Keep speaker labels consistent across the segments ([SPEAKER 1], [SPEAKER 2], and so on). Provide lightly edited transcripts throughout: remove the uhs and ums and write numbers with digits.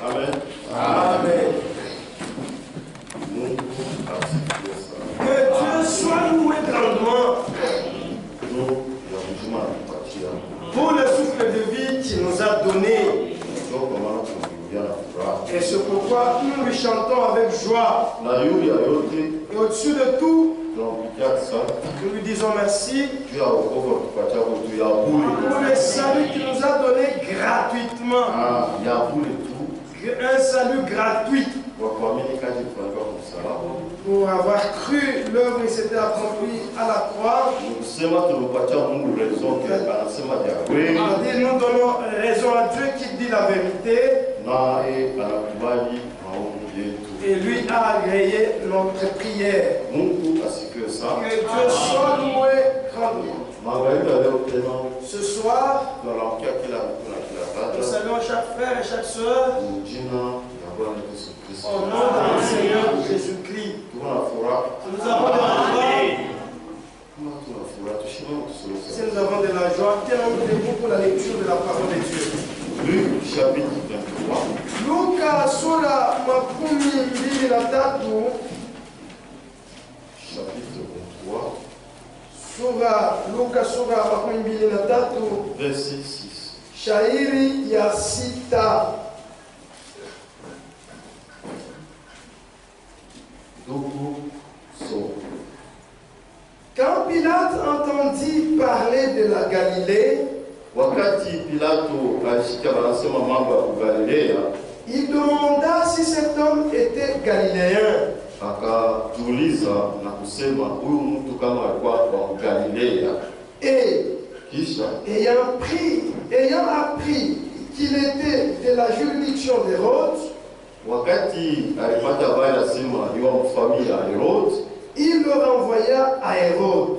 [SPEAKER 1] Amen.
[SPEAKER 2] Amen. Que Dieu soit loué grandement pour le souffle de vie qu'il nous a donné. Et c'est pourquoi nous lui chantons avec joie. Et au-dessus de tout, nous lui disons merci pour le salut qu'il nous a donné gratuitement. Un salut gratuit. Pour avoir cru l'œuvre qui s'était accomplie à la croix. Nous donnons raison à Dieu qui dit la vérité. Et lui a agréé notre prière. Que Dieu soit loué grandement. Ce soir, nous saluons chaque frère et chaque soeur. Au nom de notre Seigneur Jésus-Christ. Nous avons de la joie. Si nous avons de la joie, tenons-nous debout pour la lecture de la parole de Dieu.
[SPEAKER 1] Luc chapitre 23.
[SPEAKER 2] Luka sura makumi mbili na tatu.
[SPEAKER 1] Chapitre 23.
[SPEAKER 2] Luka sura makumi mbili na tatu.
[SPEAKER 1] Verset 6.
[SPEAKER 2] Shairi ya sita. Quand Pilate entendit parler de la Galilée, il demanda si cet homme était galiléen. Et ayant appris qu'il était de la juridiction d'Hérode, il le renvoya à Hérode,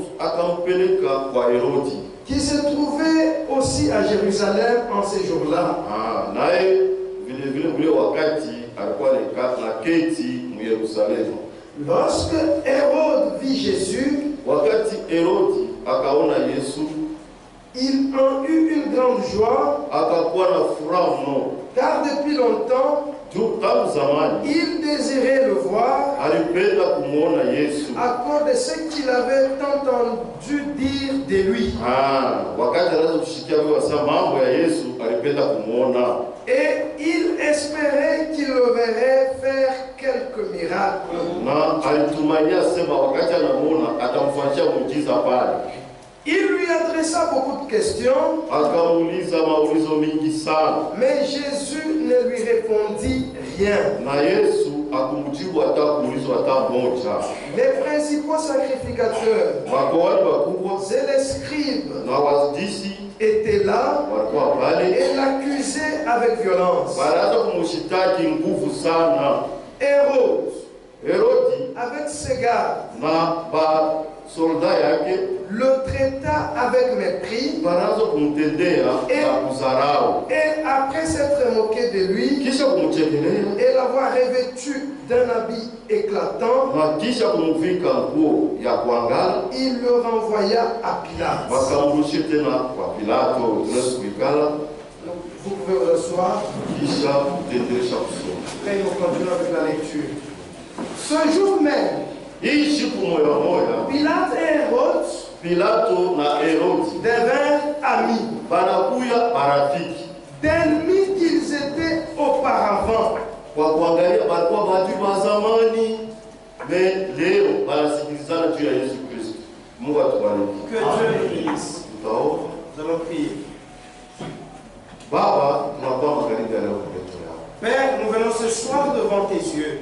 [SPEAKER 2] qui se trouvait aussi à Jérusalem en ces jours-là. Lorsque Hérode vit Jésus, il en eut une grande joie, car depuis longtemps, il désirait le voir à cause de ce qu'il avait entendu dire de lui. Et il espérait qu'il le verrait faire quelques miracles. Il lui adressa beaucoup de questions, mais Jésus ne lui répondit rien. Les principaux sacrificateurs et les scribes étaient là et l'accusaient avec violence. Hérode, avec ses gardes, le traita avec mépris et après s'être moqué de lui et l'avoir revêtu d'un habit éclatant, il le renvoya à Pilate. Vous pouvez vous asseoir. Et nous continuons avec la lecture. Ce jour même, Pilate et Hérode devinrent amis, d'ennemis qu'ils étaient auparavant. Que Dieu les bénisse. Nous allons prier. Père, nous venons ce soir devant tes yeux.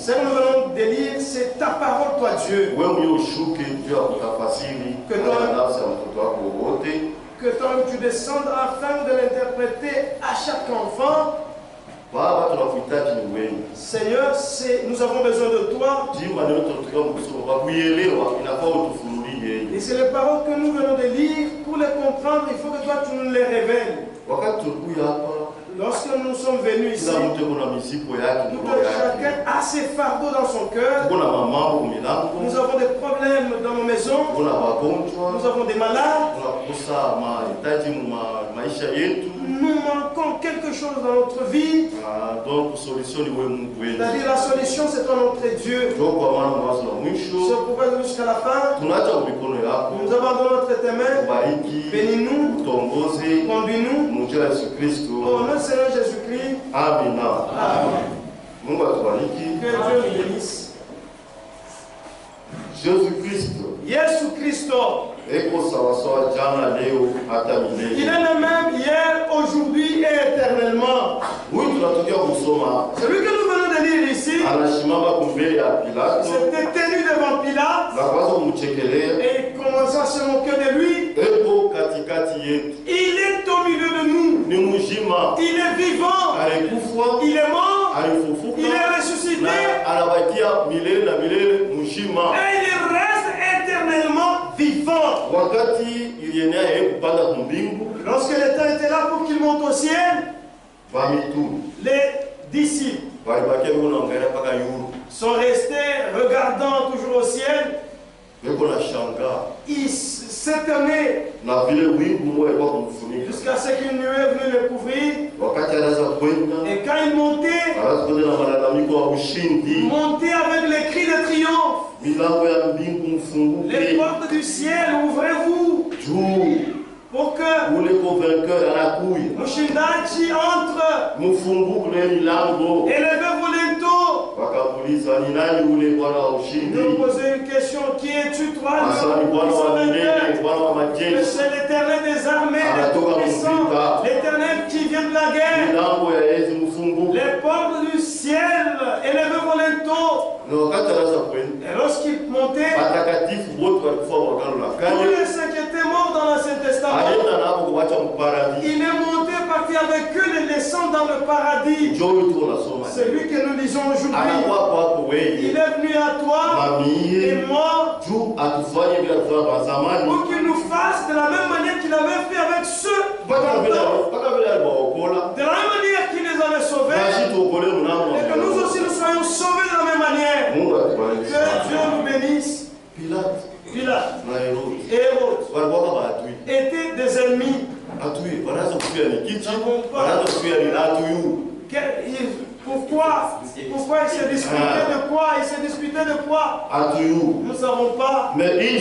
[SPEAKER 2] Seigneur, nous venons de lire, c'est ta parole, toi Dieu. Que tu descendes afin de l'interpréter à chaque enfant. Seigneur, nous avons besoin de toi. Et c'est les paroles que nous venons de lire. Pour les comprendre, il faut que toi tu nous les révèles. Lorsque nous sommes venus ici, chacun a ses fardeaux dans son cœur. Nous avons des problèmes dans nos maisons. Nous avons des malades. Nous manquons quelque chose dans notre vie.
[SPEAKER 1] Donc, solution ni wewe Mungu wetu.
[SPEAKER 2] C'est-à-dire la solution c'est en notre Dieu.
[SPEAKER 1] Donc, kwa maana mwanzo na mwisho.
[SPEAKER 2] C'est pourquoi jusqu'à la fin.
[SPEAKER 1] Tunaacha mikono yako.
[SPEAKER 2] Nous abandonnons notre main.
[SPEAKER 1] Bariki.
[SPEAKER 2] Bénis-nous.
[SPEAKER 1] Tuongoze.
[SPEAKER 2] Conduis-nous.
[SPEAKER 1] Mungu Yesu Kristo.
[SPEAKER 2] Au nom du Seigneur Jésus-Christ.
[SPEAKER 1] Amina.
[SPEAKER 2] Amen.
[SPEAKER 1] Mungu atubariki.
[SPEAKER 2] Que Dieu nous bénisse.
[SPEAKER 1] Jésus Kristo.
[SPEAKER 2] Yesu Kristo.
[SPEAKER 1] Eko sawasawa jana leo hata milele.
[SPEAKER 2] Il est le même hier, aujourd'hui et éternellement.
[SPEAKER 1] Oui, tunatokea kusoma.
[SPEAKER 2] Celui que nous venons de lire ici,
[SPEAKER 1] Anashimama kumbele ya Pilato.
[SPEAKER 2] s'était tenu devant Pilate.
[SPEAKER 1] Na kwanza kumchekelea.
[SPEAKER 2] Et commençant à se moquer de lui.
[SPEAKER 1] Eko katikati yetu.
[SPEAKER 2] Il est au milieu de nous.
[SPEAKER 1] Ni mujima.
[SPEAKER 2] Il est vivant.
[SPEAKER 1] Alikufa.
[SPEAKER 2] Il est mort.
[SPEAKER 1] Alifufuka.
[SPEAKER 2] Il est ressuscité.
[SPEAKER 1] Na anabakia milele na milele mujima.
[SPEAKER 2] Et il reste éternellement vivant.
[SPEAKER 1] Wakati ilienea yeye kupanda kumbingu.
[SPEAKER 2] Lorsque le temps était là pour qu'il monte au ciel, les disciples sont restés regardant toujours au ciel. Ils s'étonnaient jusqu'à ce qu'une nuée venue le couvrir. Et quand il montait avec les cris de triomphe. Les portes du ciel, ouvrez-vous. Pour que Mushindachi entre. Élevez-vos linteaux. Nous poser une question. Qui es-tu, toi, le seul éternel des armées, le tout-puissant, l'éternel qui vient de la guerre. Les portes du ciel, élevez vos linteaux. Et lorsqu'il montait, tous les saints qui étaient morts dans l'Ancien Testament, il est monté, parti avec eux, les laissant dans le paradis. C'est lui que nous lisons aujourd'hui. Il est venu à toi et moi pour qu'il nous fasse de la même manière qu'il avait fait avec ceux de la même manière qu'il les avait sauvés, et que nous aussi nous soyons sauvés de la même manière. Que Dieu nous bénisse. Pilate et Hérode étaient des ennemis. Pourquoi ils se disputaient de quoi? Ils se disputaient de quoi? Nous ne savons pas. Mais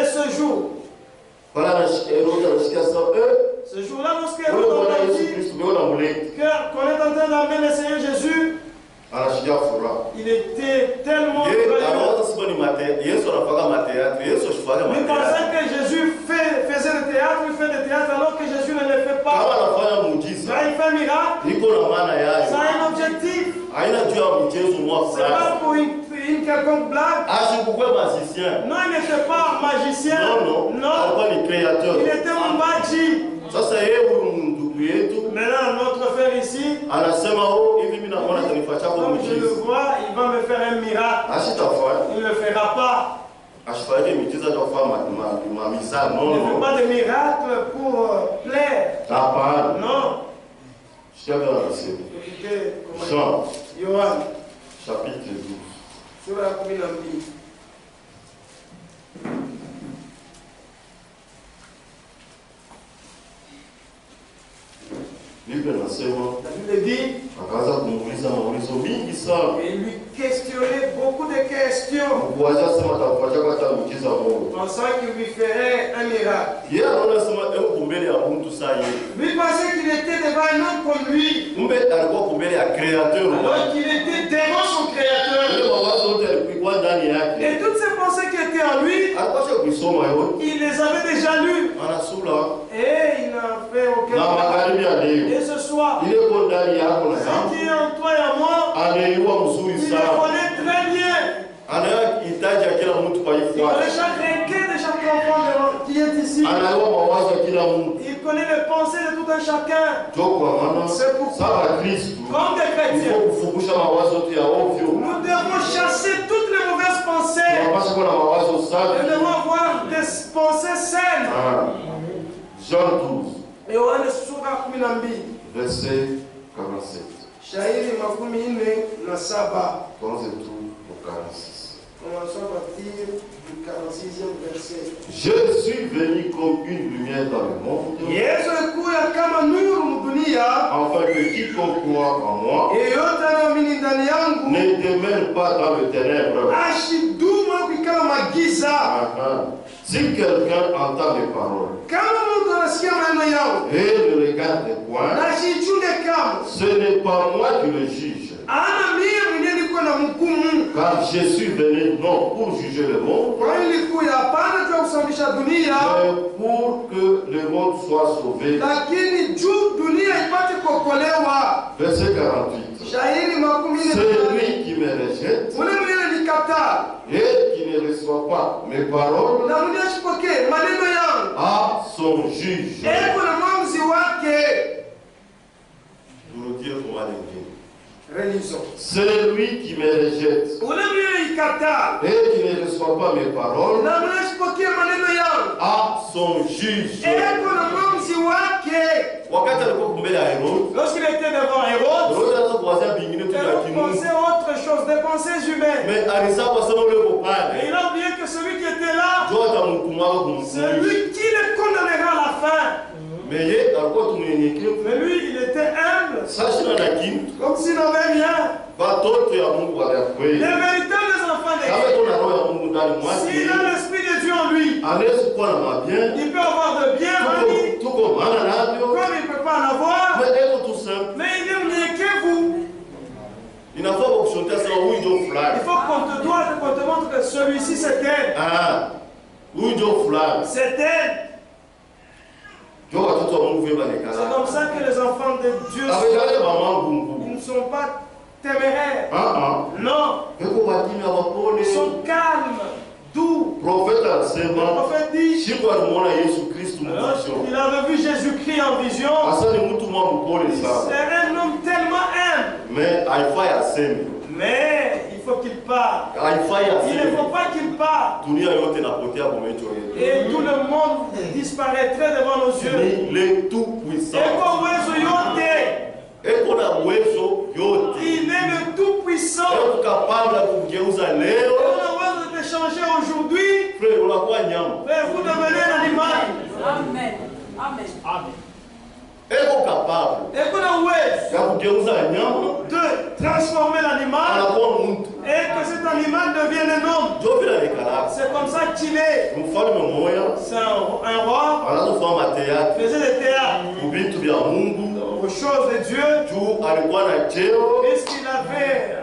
[SPEAKER 2] ce jour, lorsque Hérode a dit qu'on est en train d'amener le Seigneur Jésus, il était tellement joyeux. Nous pensons que Jésus faisait le théâtre, il fait le théâtre alors que Jésus ne le fait pas. Quand il fait un miracle, ça a un objectif. C'est pas pour une quelconque blague. Non, il n'était pas magicien. Non. Il était un magie. Maintenant, notre frère ici, comme je le vois, il va me faire un miracle. Il ne le fera pas. Il ne fait pas de miracle pour plaire. Non.
[SPEAKER 1] Jean,
[SPEAKER 2] Yohan,
[SPEAKER 1] chapitre 12.
[SPEAKER 2] Sur la commune d'Ambi. La Bible dit, et il lui questionnait beaucoup de questions, pensant qu'il lui ferait un miracle. Lui pensait qu'il était devant un homme comme lui, alors qu'il était devant son créateur. Et toutes ces pensées qui étaient en lui, il les avait déjà lues. Et il n'a fait aucun. Et ce soir, ce qui est en toi et en moi, il le connaît très bien. Il connaît chaque requête de chaque enfant qui est ici. Il connaît les pensées de tout un chacun. C'est pourquoi, comme des chrétiens, nous devons chasser toutes les mauvaises pensées. Nous devons avoir des pensées saines.
[SPEAKER 1] Jean 12. Verset 47.
[SPEAKER 2] Shairi makumi nne na saba.
[SPEAKER 1] Tuanze tu 46.
[SPEAKER 2] Commençons à partir du 46e verset.
[SPEAKER 1] Je suis venu comme une lumière dans le monde,
[SPEAKER 2] Yesu alikuja kama nuru mdunia,
[SPEAKER 1] afin que quiconque croit en moi
[SPEAKER 2] yeyote anaamini ndani yangu
[SPEAKER 1] ne demeure pas dans le ténèbre.
[SPEAKER 2] ashiduma kukala magiza.
[SPEAKER 1] Si quelqu'un entend mes paroles
[SPEAKER 2] Kama mtu anasikia maneno yangu
[SPEAKER 1] et ne regarde point,
[SPEAKER 2] na asichunge kama,
[SPEAKER 1] ce n'est pas moi qui le juge.
[SPEAKER 2] ana mie mwenyewe niko na mhukumu.
[SPEAKER 1] Car je suis venu non pour juger le monde,
[SPEAKER 2] Kwa hiyo nilikuja hapana tu kusafisha dunia,
[SPEAKER 1] mais pour que le monde soit sauvé.
[SPEAKER 2] lakini juu dunia ipate kuokolewa.
[SPEAKER 1] Verset 48.
[SPEAKER 2] Shahidi makumi nne.
[SPEAKER 1] Celui qui me rejette
[SPEAKER 2] Ule mwenyewe nikataa
[SPEAKER 1] et qui ne reçoit pas mes paroles
[SPEAKER 2] na mwenyewe asipokee maneno yangu
[SPEAKER 1] a son juge.
[SPEAKER 2] eko na mwamuzi wake.
[SPEAKER 1] Nous le dire pour aller bien.
[SPEAKER 2] Relisons.
[SPEAKER 1] Celui qui me rejette
[SPEAKER 2] Ule mwenyewe nikataa
[SPEAKER 1] et qui ne reçoit pas mes paroles
[SPEAKER 2] na mwenyewe asipokee maneno yangu
[SPEAKER 1] a son juge.
[SPEAKER 2] eko na mwamuzi wake.
[SPEAKER 1] Wakati alikuwa mbele ya Herode,
[SPEAKER 2] Lorsqu'il était devant Hérode,
[SPEAKER 1] Herode anza kuwazia vingine tu vya
[SPEAKER 2] il
[SPEAKER 1] kimungu.
[SPEAKER 2] pensait autre chose, des pensées humaines.
[SPEAKER 1] Mais alisahau kusema ule uko
[SPEAKER 2] Et
[SPEAKER 1] pale.
[SPEAKER 2] il a oublié que celui qui était là,
[SPEAKER 1] Ndio atamhukumu kumhukumu.
[SPEAKER 2] celui qui le condamnera à la fin.
[SPEAKER 1] Mais yeye alikuwa tu mnyenyekevu.
[SPEAKER 2] Mais lui, il était humble,
[SPEAKER 1] Sasa na kitu
[SPEAKER 2] comme s'il n'avait rien.
[SPEAKER 1] watoto ya Mungu wa
[SPEAKER 2] Les
[SPEAKER 1] kweli.
[SPEAKER 2] véritables enfants de
[SPEAKER 1] Kama
[SPEAKER 2] Dieu,
[SPEAKER 1] kuna roho ya Mungu ndani
[SPEAKER 2] s'il
[SPEAKER 1] mwake,
[SPEAKER 2] a l'esprit de Dieu en lui,
[SPEAKER 1] anaweza kuwa na mabien.
[SPEAKER 2] il peut avoir de bien mani,
[SPEAKER 1] Tuko maana navyo.
[SPEAKER 2] comme il ne peut pas en avoir,
[SPEAKER 1] Mais eko tu simple.
[SPEAKER 2] mais il est mieux que vous.
[SPEAKER 1] Inafaa kukushotea sana huyu ndio
[SPEAKER 2] Il
[SPEAKER 1] fulani.
[SPEAKER 2] faut qu'on te montre que celui-ci c'est elle.
[SPEAKER 1] Huyu ndio fulani.
[SPEAKER 2] C'est elle.
[SPEAKER 1] Ndio watoto wa Mungu vile
[SPEAKER 2] C'est
[SPEAKER 1] banekala.
[SPEAKER 2] comme ça que les enfants de Dieu
[SPEAKER 1] Abekale mama
[SPEAKER 2] ils
[SPEAKER 1] Mungu.
[SPEAKER 2] ne sont pas téméraires. Non,
[SPEAKER 1] Eko bakimya wapole.
[SPEAKER 2] ils sont calmes, doux.
[SPEAKER 1] Profeta
[SPEAKER 2] Le
[SPEAKER 1] anasema
[SPEAKER 2] prophète dit,
[SPEAKER 1] siku alimuona Yesu Kristo
[SPEAKER 2] alors,
[SPEAKER 1] mvision.
[SPEAKER 2] il avait vu Jésus-Christ en vision.
[SPEAKER 1] Asa ni mtu mwa mpole
[SPEAKER 2] C'est
[SPEAKER 1] sana.
[SPEAKER 2] un homme tellement humble.
[SPEAKER 1] Mais haifai aseme.
[SPEAKER 2] Mais il faut qu'il parle.
[SPEAKER 1] Haifai
[SPEAKER 2] Il ne
[SPEAKER 1] aseme.
[SPEAKER 2] faut pas qu'il parle.
[SPEAKER 1] Dunia yote inapotea kwa macho yetu.
[SPEAKER 2] Et tout le monde disparaîtrait devant nos yeux.
[SPEAKER 1] Ni le tout puissant.
[SPEAKER 2] Et comme uwezo yote,
[SPEAKER 1] Eko na uwezo yote.
[SPEAKER 2] il est le tout puissant.
[SPEAKER 1] Eko kapabla kugeuza
[SPEAKER 2] Et
[SPEAKER 1] leo.
[SPEAKER 2] on a besoin de changer aujourd'hui.
[SPEAKER 1] Frère, unakuwa nyama.
[SPEAKER 2] Mais vous devenez un animal.
[SPEAKER 3] Amen. Amen. Amen.
[SPEAKER 1] Eko kapabla
[SPEAKER 2] Et qu'on a uwezo
[SPEAKER 1] ya kugeuza nyama
[SPEAKER 2] de transformer l'animal
[SPEAKER 1] anakuwa mtu.
[SPEAKER 2] et que cet animal devienne un homme.
[SPEAKER 1] Ndio vile anaikala.
[SPEAKER 2] C'est comme ça qu'il est.
[SPEAKER 1] Mfalme mmoja
[SPEAKER 2] C'est un roi
[SPEAKER 1] anazofanya mateatro
[SPEAKER 2] qui faisait des théâtres
[SPEAKER 1] kuvitu vya Mungu
[SPEAKER 2] aux choses de Dieu.
[SPEAKER 1] juu alikuwa na cheo.
[SPEAKER 2] Puisqu'il avait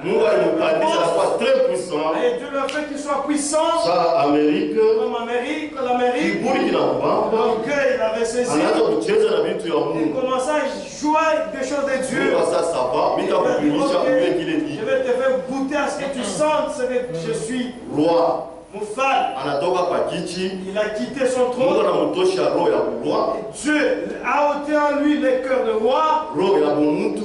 [SPEAKER 1] Mungu alimpandisha anakuwa très puissant.
[SPEAKER 2] et Dieu le fait qu'il soit puissant,
[SPEAKER 1] Sa Amerika
[SPEAKER 2] comme l'Amérique,
[SPEAKER 1] kiburi kinambamba,
[SPEAKER 2] l'orgueil il avait saisi.
[SPEAKER 1] anaanza kucheza na vitu ya
[SPEAKER 2] Il
[SPEAKER 1] Mungu.
[SPEAKER 2] commençait à jouer avec des choses de Dieu.
[SPEAKER 1] Mungu sasa va
[SPEAKER 2] Il
[SPEAKER 1] mita
[SPEAKER 2] a dit,
[SPEAKER 1] kukulisha
[SPEAKER 2] ok,
[SPEAKER 1] ule kile
[SPEAKER 2] je
[SPEAKER 1] ni
[SPEAKER 2] vais te faire goûter à ce que tu sentes ce que je suis.
[SPEAKER 1] roi.
[SPEAKER 2] Mufal,
[SPEAKER 1] Anatoka kwa kiti,
[SPEAKER 2] il a quitté son
[SPEAKER 1] Mungu
[SPEAKER 2] trône.
[SPEAKER 1] anamtosha roho ya roi,
[SPEAKER 2] Dieu a ôté en lui le cœur de roi,
[SPEAKER 1] roho ya mtu.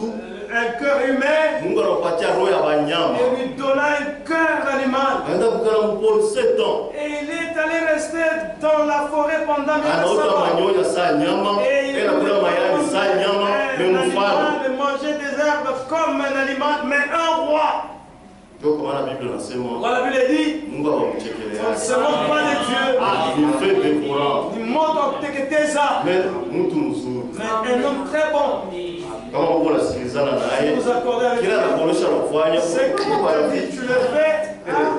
[SPEAKER 2] un cœur humain,
[SPEAKER 1] Mungu anampatia roho ya wanyama.
[SPEAKER 2] et lui donna un cœur d'animal.
[SPEAKER 1] Anaenda kukaa mpole 7 ans.
[SPEAKER 2] Et il est allé rester dans la forêt pendant 1900
[SPEAKER 1] Anaota
[SPEAKER 2] ans.
[SPEAKER 1] manyoya saa nyama,
[SPEAKER 2] Et il
[SPEAKER 1] anakula mayai saa nyama,
[SPEAKER 2] un
[SPEAKER 1] mfalme.
[SPEAKER 2] animal mangeait des herbes comme un animal, mais un roi.
[SPEAKER 1] Ndio kwa maana Biblia inasema
[SPEAKER 2] Voilà, la Bible dit,
[SPEAKER 1] Mungu awamchekelea.
[SPEAKER 2] on ne se moque pas de Dieu.
[SPEAKER 1] Il fait des courants.
[SPEAKER 2] Il montre que tes âmes,
[SPEAKER 1] Mais mtu mzuri.
[SPEAKER 2] mais un homme très bon.
[SPEAKER 1] Kama Mungu anasikilizana
[SPEAKER 2] Si
[SPEAKER 1] naye,
[SPEAKER 2] vous accordez avec
[SPEAKER 1] kila
[SPEAKER 2] lui,
[SPEAKER 1] anakuonesha anafanya,
[SPEAKER 2] ce qu'il te dit, tu le fais. Hein?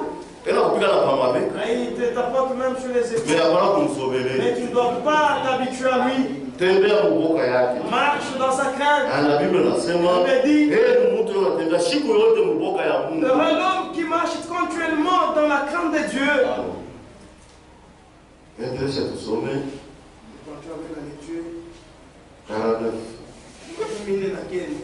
[SPEAKER 1] ela kupiga na pamabeka.
[SPEAKER 2] Il te tapote même sur les
[SPEAKER 1] Mais
[SPEAKER 2] épaules.
[SPEAKER 1] hapana
[SPEAKER 2] Mais
[SPEAKER 1] kumsogelea.
[SPEAKER 2] tu ne dois pas t'habituer à lui.
[SPEAKER 1] Tembea mboka yake.
[SPEAKER 2] Marche dans sa crainte.
[SPEAKER 1] Na Biblia inasema,
[SPEAKER 2] Dit,
[SPEAKER 1] mtu anatembea siku yote mboka ya Mungu.
[SPEAKER 2] l'homme qui marche continuellement dans la crainte de Dieu.
[SPEAKER 1] Endelea tusome
[SPEAKER 2] Continue avec la lecture.
[SPEAKER 1] 49.
[SPEAKER 2] Terminer laquelle?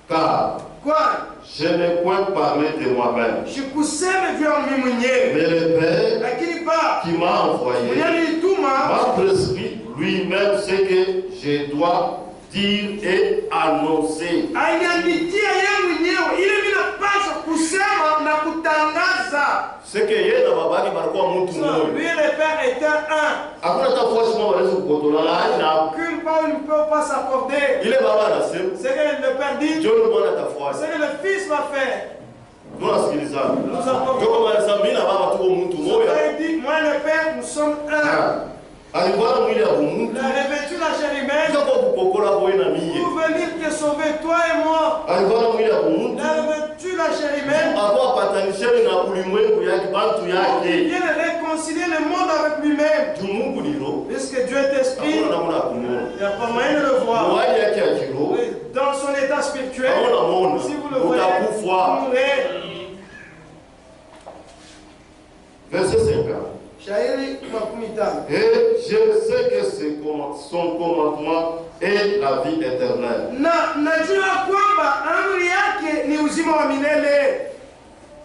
[SPEAKER 1] Car
[SPEAKER 2] Quoi?
[SPEAKER 1] je n'ai point parlé de moi-même,
[SPEAKER 2] Shikuseme juu ya mimi mwenyewe.
[SPEAKER 1] mais le Père
[SPEAKER 2] Lakini ba
[SPEAKER 1] qui m'a envoyé
[SPEAKER 2] mwenyewe nilituma
[SPEAKER 1] m'a prescrit lui-même ce que je dois dire et annoncer.
[SPEAKER 2] aliniandikia yeye mwenyewe ile mimi napaswa kusema na kutangaza.
[SPEAKER 1] Ce que yeye na babake balikuwa mtu
[SPEAKER 2] Lui
[SPEAKER 1] mmoja.
[SPEAKER 2] et le Père étaient un.
[SPEAKER 1] Hakuna hata force moja wanaweza kukotola na
[SPEAKER 2] Aucune part ne peut pas s'accorder.
[SPEAKER 1] ile baba anasema
[SPEAKER 2] Ce que le Père dit,
[SPEAKER 1] John Bwana atafuata.
[SPEAKER 2] ce que le Fils va faire.
[SPEAKER 1] Nous avons
[SPEAKER 2] dit, moi et le Père, nous sommes un. La revêtu la chair humaine pour venir te sauver, toi et moi. La revêtu la chair humaine pour bien réconcilier le monde avec lui-même. Puisque Dieu est esprit, il n'y a pas moyen de le voir. Dans son état spirituel, si vous le voyez, vous mourrez.
[SPEAKER 1] Verset 50. Et je sais que son commandement est la vie éternelle.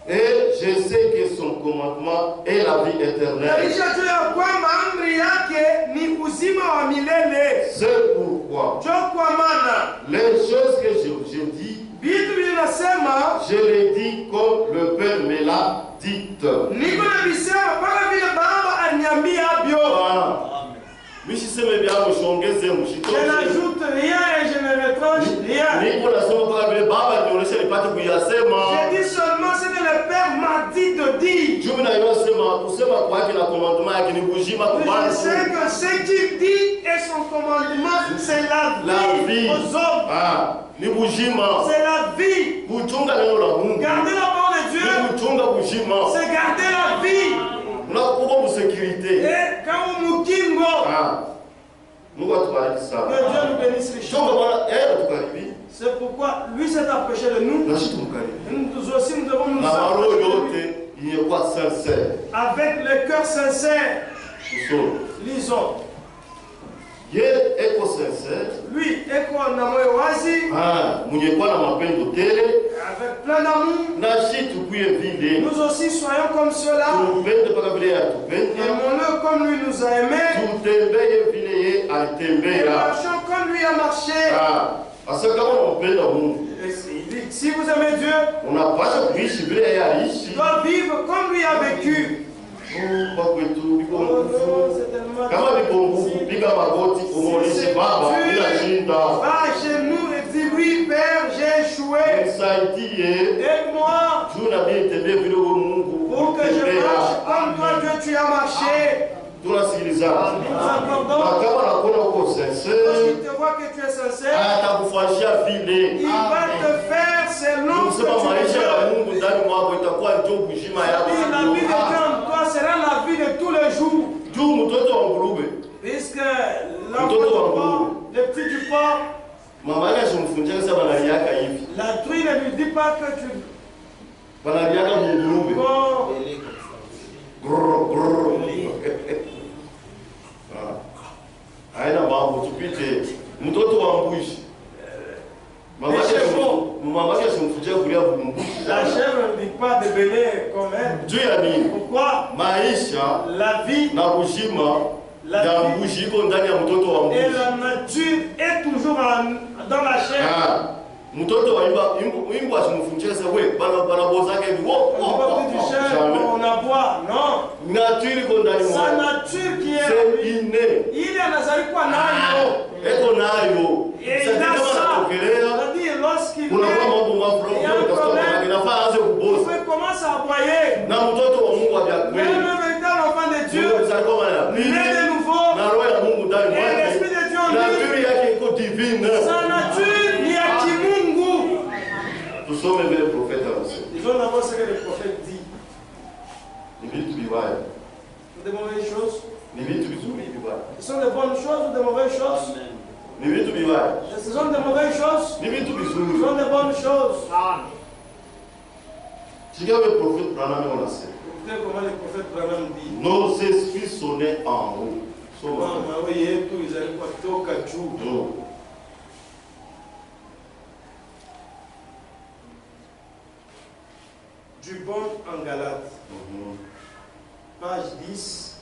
[SPEAKER 1] Et je sais que son commandement est la vie éternelle. C'est pourquoi les choses que je dis, je les dis comme le Père me l'a dit.
[SPEAKER 2] Je n'ajoute rien et je ne retranche rien. Je dis seulement ce que le Père m'a dit de dire. Je sais que ce qu'il dit et son commandement, c'est la vie aux hommes. C'est la vie. Garder la parole de Dieu, c'est garder la vie. Et quand vous mukingo, que Dieu nous bénisse richement. C'est pourquoi lui s'est approché de nous. Nous aussi nous devons nous approcher de lui. Avec le cœur sincère. Lisons. Lui, avec plein d'amour, nous aussi soyons comme ceux-là. Aimons-le comme lui nous a aimés. Et marchons comme lui a marché. Si vous aimez Dieu, tu dois vivre comme lui a vécu. Va chez nous et dis oui, Père, j'ai échoué. Aide-moi pour que je marche comme toi, Dieu, tu as marché.
[SPEAKER 1] Nous accordons.
[SPEAKER 2] Parce qu'il te voit que tu es sincère, il va te faire selon ce que tu veux. La vie de Dieu en toi sera la vie de tous les jours. Puisque l'enfant, le petit du porc, la truie ne lui dit pas que tu...
[SPEAKER 1] Aina mambo tupite mtoto wa mbuzi mama yake asimfujia kulia mbuzi.
[SPEAKER 2] La chèvre ne dit pas de bêler comme elle.
[SPEAKER 1] Juu ya nini?
[SPEAKER 2] Pourquoi?
[SPEAKER 1] Maisha
[SPEAKER 2] la vie
[SPEAKER 1] na kushima ya mbuzi iko ndani ya mtoto wa mbuzi.
[SPEAKER 2] Et la nature est toujours dans la chair.
[SPEAKER 1] Mtoto wa imbo asimfunjia sasa wewe bana bozake hivi
[SPEAKER 2] on aboie non
[SPEAKER 1] nature iko ndani mwake.
[SPEAKER 2] Sa nature qui est
[SPEAKER 1] c'est inné.
[SPEAKER 2] Il anazali kwa nayo
[SPEAKER 1] eko nayo
[SPEAKER 2] sasa kama
[SPEAKER 1] anapokelea unakuwa mambo mafuro inafaa aanze kuboza.
[SPEAKER 2] Il commence à aboyer
[SPEAKER 1] na mtoto wa Mungu ajakweli.
[SPEAKER 2] Même le véritable enfant de Dieu
[SPEAKER 1] né
[SPEAKER 2] de nouveau
[SPEAKER 1] na roho ya Mungu ndani mwake.
[SPEAKER 2] L'esprit de Dieu en lui.
[SPEAKER 1] Nature yake iko divine.
[SPEAKER 2] Sa nature ni ya kimungu.
[SPEAKER 1] Nous sommes les prophètes avancés.
[SPEAKER 2] Disons d'abord ce que le prophète dit.
[SPEAKER 1] Des
[SPEAKER 2] mauvaises choses.
[SPEAKER 1] Ce
[SPEAKER 2] sont de bonnes choses ou de mauvaises choses? Ce sont de mauvaises choses. Ce sont de bonnes choses.
[SPEAKER 1] Écoutez
[SPEAKER 2] comment le prophète Branham dit.
[SPEAKER 1] Nos esprits sont nés en haut.
[SPEAKER 2] Du bon en Galate. Page 10.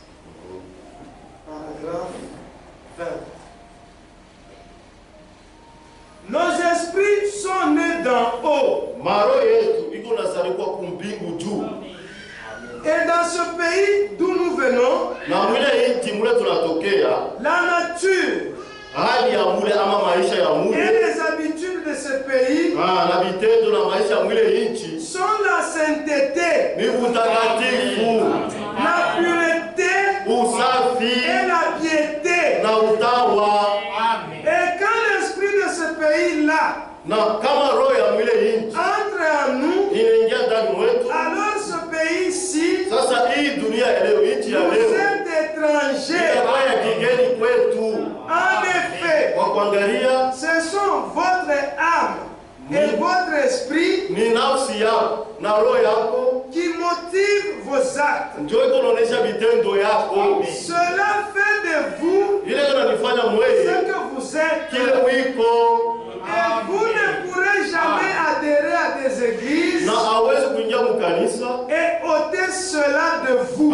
[SPEAKER 2] Paragraphe 20. Nos esprits sont nés d'en haut. Et dans ce pays d'où nous venons, la nature et les habitudes de ce pays sont la sainteté, la pureté et la piété. Et quand l'esprit de ce pays-là entre en nous, alors ce pays-ci, vous êtes étrangers. En effet, ce sont votre âme et votre esprit qui motivent vos actes. Cela fait de vous ce que vous êtes. Et vous ne pourrez jamais adhérer à des églises et ôter cela de vous.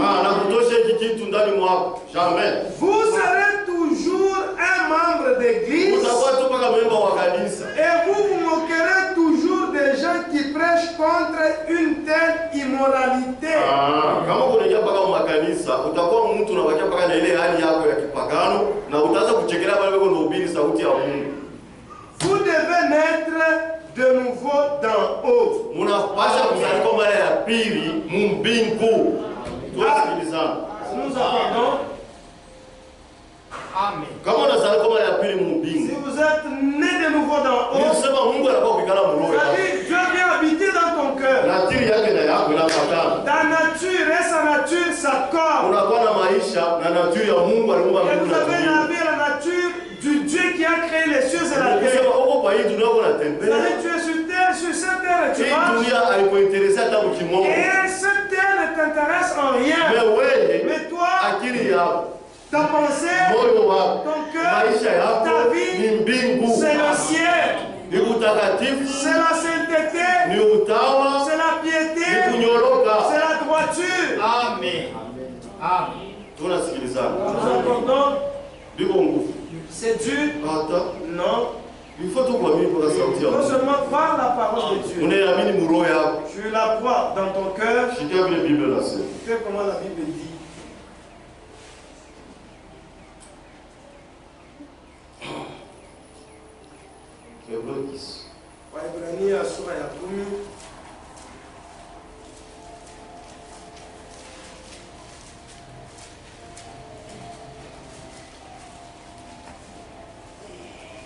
[SPEAKER 2] Vous serez toujours un membre d'église et vous vous moquerez toujours des gens qui prêchent contre une telle immoralité. Vous devez naître de nouveau d'en haut. Nous apprenons. Amen. Si vous êtes né de nouveau d'en haut, Dieu vient habiter dans ton cœur. Ta nature et sa nature s'accordent. Et vous avez la nature du Dieu qui a créé les cieux et la terre. Tu es sur terre, sur cette terre tu marches. Et cette terre ne t'intéresse en rien. Mais toi, ta pensée, ton cœur, ta vie, c'est le ciel. C'est la sainteté, c'est la piété, c'est la droiture. Amen. Amen. Nous entendons. C'est dur. Non. Il faut seulement voir la parole de Dieu. Tu la vois dans ton cœur. Fais comment la Bible dit. Waebrania sura ya 10.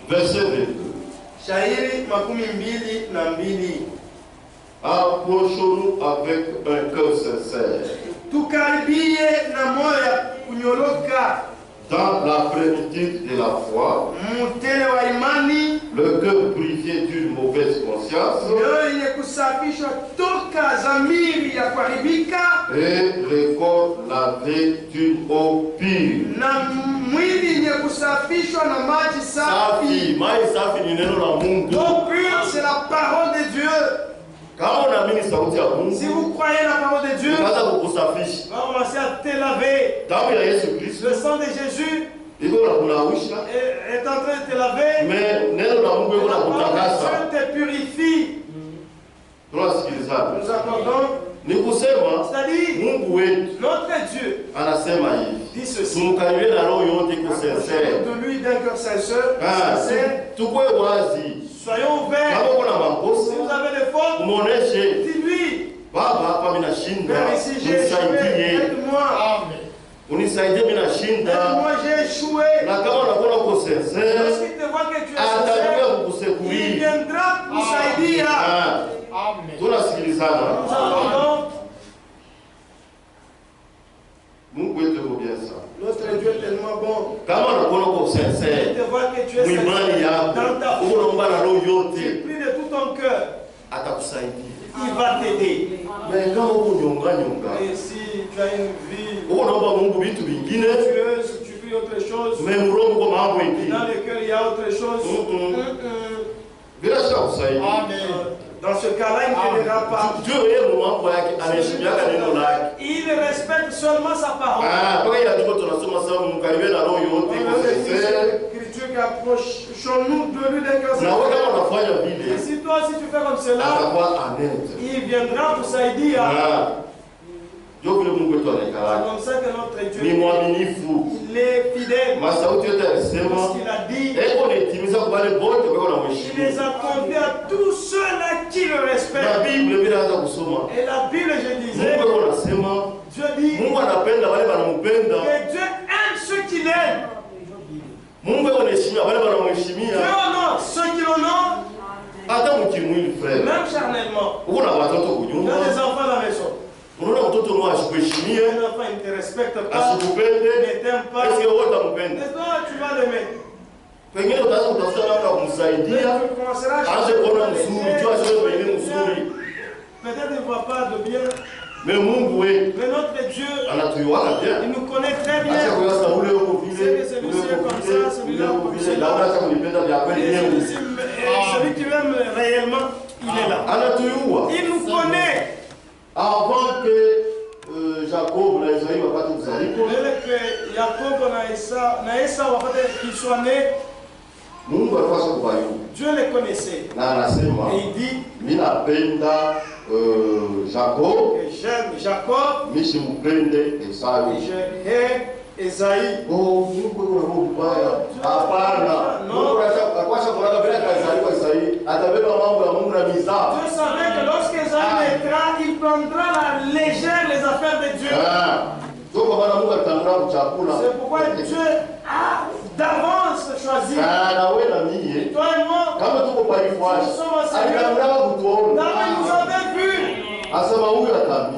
[SPEAKER 1] Verset 22.
[SPEAKER 2] Shairi makumi mbili na mbili.
[SPEAKER 1] Approchons-nous avec un cœur sincère.
[SPEAKER 2] Tukaribie na moyo ya kunyoroka.
[SPEAKER 1] Dans la plénitude de la foi, le cœur purifié d'une mauvaise conscience et le corps lavé d'une eau pure.
[SPEAKER 2] L'eau pure, c'est la parole de Dieu. Si vous croyez la parole de Dieu, va commencer à te laver. Le sang de Jésus est en train de te laver. La parole de Dieu te purifie. Nous accordons. C'est-à-dire, notre Dieu dit ceci. De lui d'un cœur sincère. Soyons ouverts. Si vous avez des fautes, dis-lui. Père, ici j'ai échoué, aide-moi. Aide-moi, j'ai échoué. Lorsqu'il te voit que tu es sincère, il viendra pour s'aider. Amen. Nous entendons. Notre Dieu est tellement bon. Il te voit que tu es sincère dans ta foi. Tu pries de tout ton cœur. Il va t'aider. Et si tu as une vie tueuse, tu pries autre chose, dans le cœur il y a autre chose. Amen. Dans ce cas-là, il ne t'aidera pas. Il respecte seulement sa parole. L'écriture qui approchons-nous de lui d'un cœur sincère. Et si toi aussi tu fais comme cela, il viendra pour s'aider. C'est comme ça que notre Dieu, il les fidèles.
[SPEAKER 1] Masauti yote alisema.
[SPEAKER 2] Parce qu'il a dit.
[SPEAKER 1] Eko netimiza kwa wale wote kwa na
[SPEAKER 2] Il
[SPEAKER 1] mheshimiwa.
[SPEAKER 2] les a confiés à tous ceux-là qui le respectent.
[SPEAKER 1] Na Bible bila hata kusoma.
[SPEAKER 2] Et la Bible, je disais.
[SPEAKER 1] Mungu anasema.
[SPEAKER 2] Dieu dit.
[SPEAKER 1] Mungu anapenda wale wanampenda.
[SPEAKER 2] Que Dieu aime ceux qu'il aime.
[SPEAKER 1] Mungu anaheshimia wale wanamheshimia.
[SPEAKER 2] Dieu honore ceux qui l'honorent.
[SPEAKER 1] Hata mkimwili frère.
[SPEAKER 2] Même charnellement.
[SPEAKER 1] Uko na watoto
[SPEAKER 2] Tu
[SPEAKER 1] kunyumba.
[SPEAKER 2] as des enfants à la maison.
[SPEAKER 1] Unaona mtoto mmoja asikuheshimie.
[SPEAKER 2] Un enfant il ne te respecte pas.
[SPEAKER 1] Asikupende.
[SPEAKER 2] Ne t'aime pas.
[SPEAKER 1] Est-ce que wewe utampenda?
[SPEAKER 2] Et toi tu vas l'aimer.
[SPEAKER 1] Pengine utaanza kutafuta namna ya kumsaidia. Aanze kuona mzuri, tu asiwe pengine mzuri.
[SPEAKER 2] Peut-être il ne voit pas de bien.
[SPEAKER 1] Mais Mungu wewe.
[SPEAKER 2] Mais notre Dieu.
[SPEAKER 1] Anatuiona bien.
[SPEAKER 2] Il nous connaît très bien.
[SPEAKER 1] Acha kuanza ule huko vile.
[SPEAKER 2] Celui-ci est comme ça, celui-là comme ça.
[SPEAKER 1] Là on a kunipenda vya kweli yeye.
[SPEAKER 2] Celui qui m'aime réellement, il est là.
[SPEAKER 1] Anatuiua.
[SPEAKER 2] Il nous connaît.
[SPEAKER 1] Avant que Jacob na Isaïe wapate kuzaliwa.
[SPEAKER 2] Mbele que Jacob na Esau wakati qu'ils soient nés.
[SPEAKER 1] Mungu alipaswa kubayua.
[SPEAKER 2] Dieu les connaissait.
[SPEAKER 1] Na anasema.
[SPEAKER 2] Et il dit.
[SPEAKER 1] Mimi napenda Jacob.
[SPEAKER 2] J'aime Jacob.
[SPEAKER 1] Mimi simpende Esau.
[SPEAKER 2] Je hais Esaïe.
[SPEAKER 1] Oh, Mungu kuna roho mbaya. Hapana. Mungu anataka kulala bila kuzaliwa Isaïe. Atabeba mambo ya Mungu na mizaa.
[SPEAKER 2] Dieu savait que lorsque Esaïe naîtra, il prendra la légère les affaires de Dieu. C'est pourquoi Dieu a d'avance choisi. Et toi et moi, nous sommes au Seigneur. D'abord, il nous avait vu.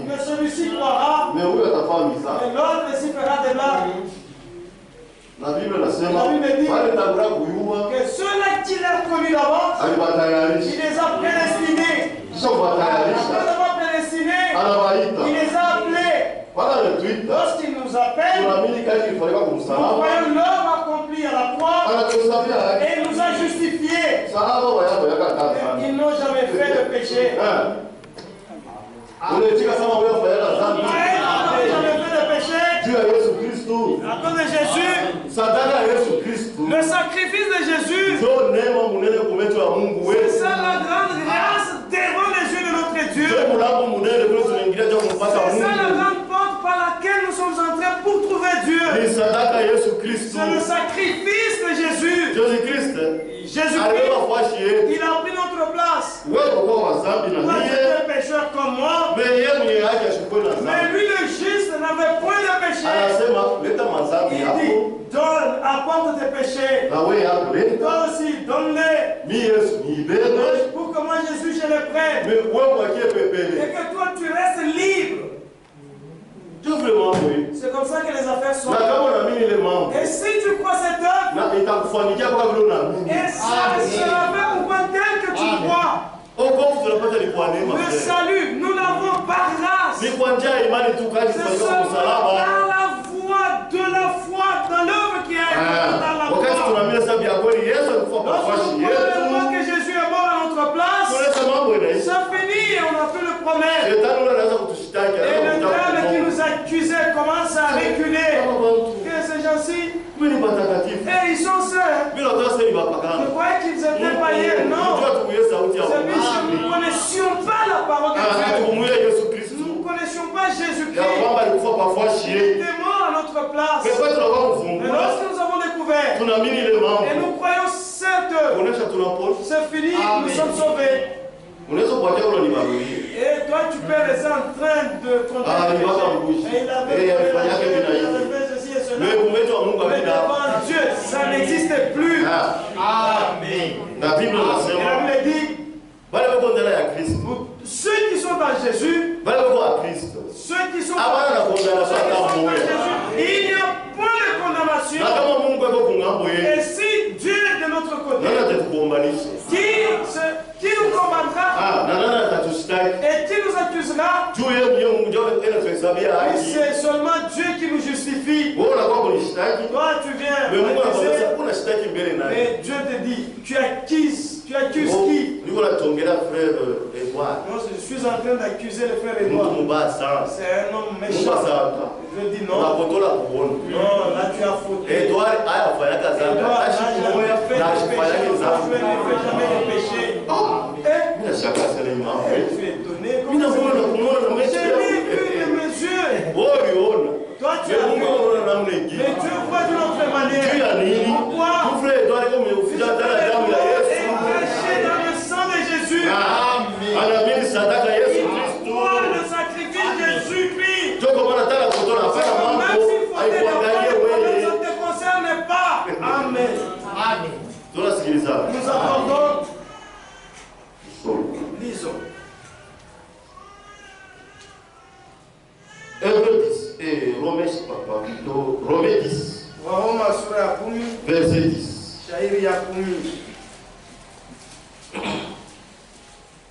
[SPEAKER 2] Que celui-ci croira. Mais l'autre ici fera des larmes.
[SPEAKER 1] La Bible
[SPEAKER 2] dit que ceux-là qui l'ont connu d'avance, il les a prédestinés. Après avoir prédestiné, il les a appelés. Lorsqu'il nous appelle, nous voyons l'homme accompli à la croix et il nous a justifiés. Ils n'ont jamais fait de péché. Ils n'ont jamais fait de péché. À cause de Jésus, le sacrifice de Jésus, c'est ça la grande grâce devant les yeux de notre Dieu. C'est ça la grande porte par laquelle nous sommes entrés pour trouver Dieu. C'est le sacrifice de Jésus. Jésus-Christ, il a pris notre place. Moi, j'étais un pécheur comme moi. Mais lui, le juste, n'avait point de péché. Il dit, donne, apporte tes péchés. Toi aussi, donne-les. Pour que moi, Jésus, je les prenne. Et que toi, tu restes libre. C'est comme ça que les affaires sont. Et si tu crois cette œuvre, et ça sera fait pour moi tel que tu crois. Le salut, nous n'avons pas grâce. C'est seulement par la voie de la foi dans l'œuvre qui a été dans la croix. Lorsque nous croyons que Jésus est mort à notre place, ça finit et on a fait le promesse. Et le diable qui nous accusait commence à reculer. Que ces gens-ci, et ils sont seuls. Je croyais qu'ils étaient païens. Non. C'est parce que nous ne connaissions pas la parole de Dieu. Nous ne connaissions pas Jésus-Christ. Il était mort à notre place. Et lorsque nous avons découvert, et nous croyons cette œuvre, c'est fini, nous sommes sauvés. Et toi, tu peux rester en train de contempler. Et il avait fait ceci et cela. Mais devant Dieu, ça n'existe plus. Amen. La Bible dit, ceux qui sont dans Jésus, ceux qui sont dans Jésus, il n'y a point de condamnation. Et si Dieu est de notre côté, qui nous combattra et qui nous accusera? C'est seulement Dieu qui nous justifie. Toi, tu viens m'accuser, mais Dieu te dit, tu accuses qui? Non, je suis en train d'accuser le frère Edouard. C'est un homme méchant. Je dis non. Non, là tu as fauté. Edouard, là tu as fait jamais de péché. Je suis étonné. J'ai vu de mes yeux. Toi tu as vu. Mais Dieu voit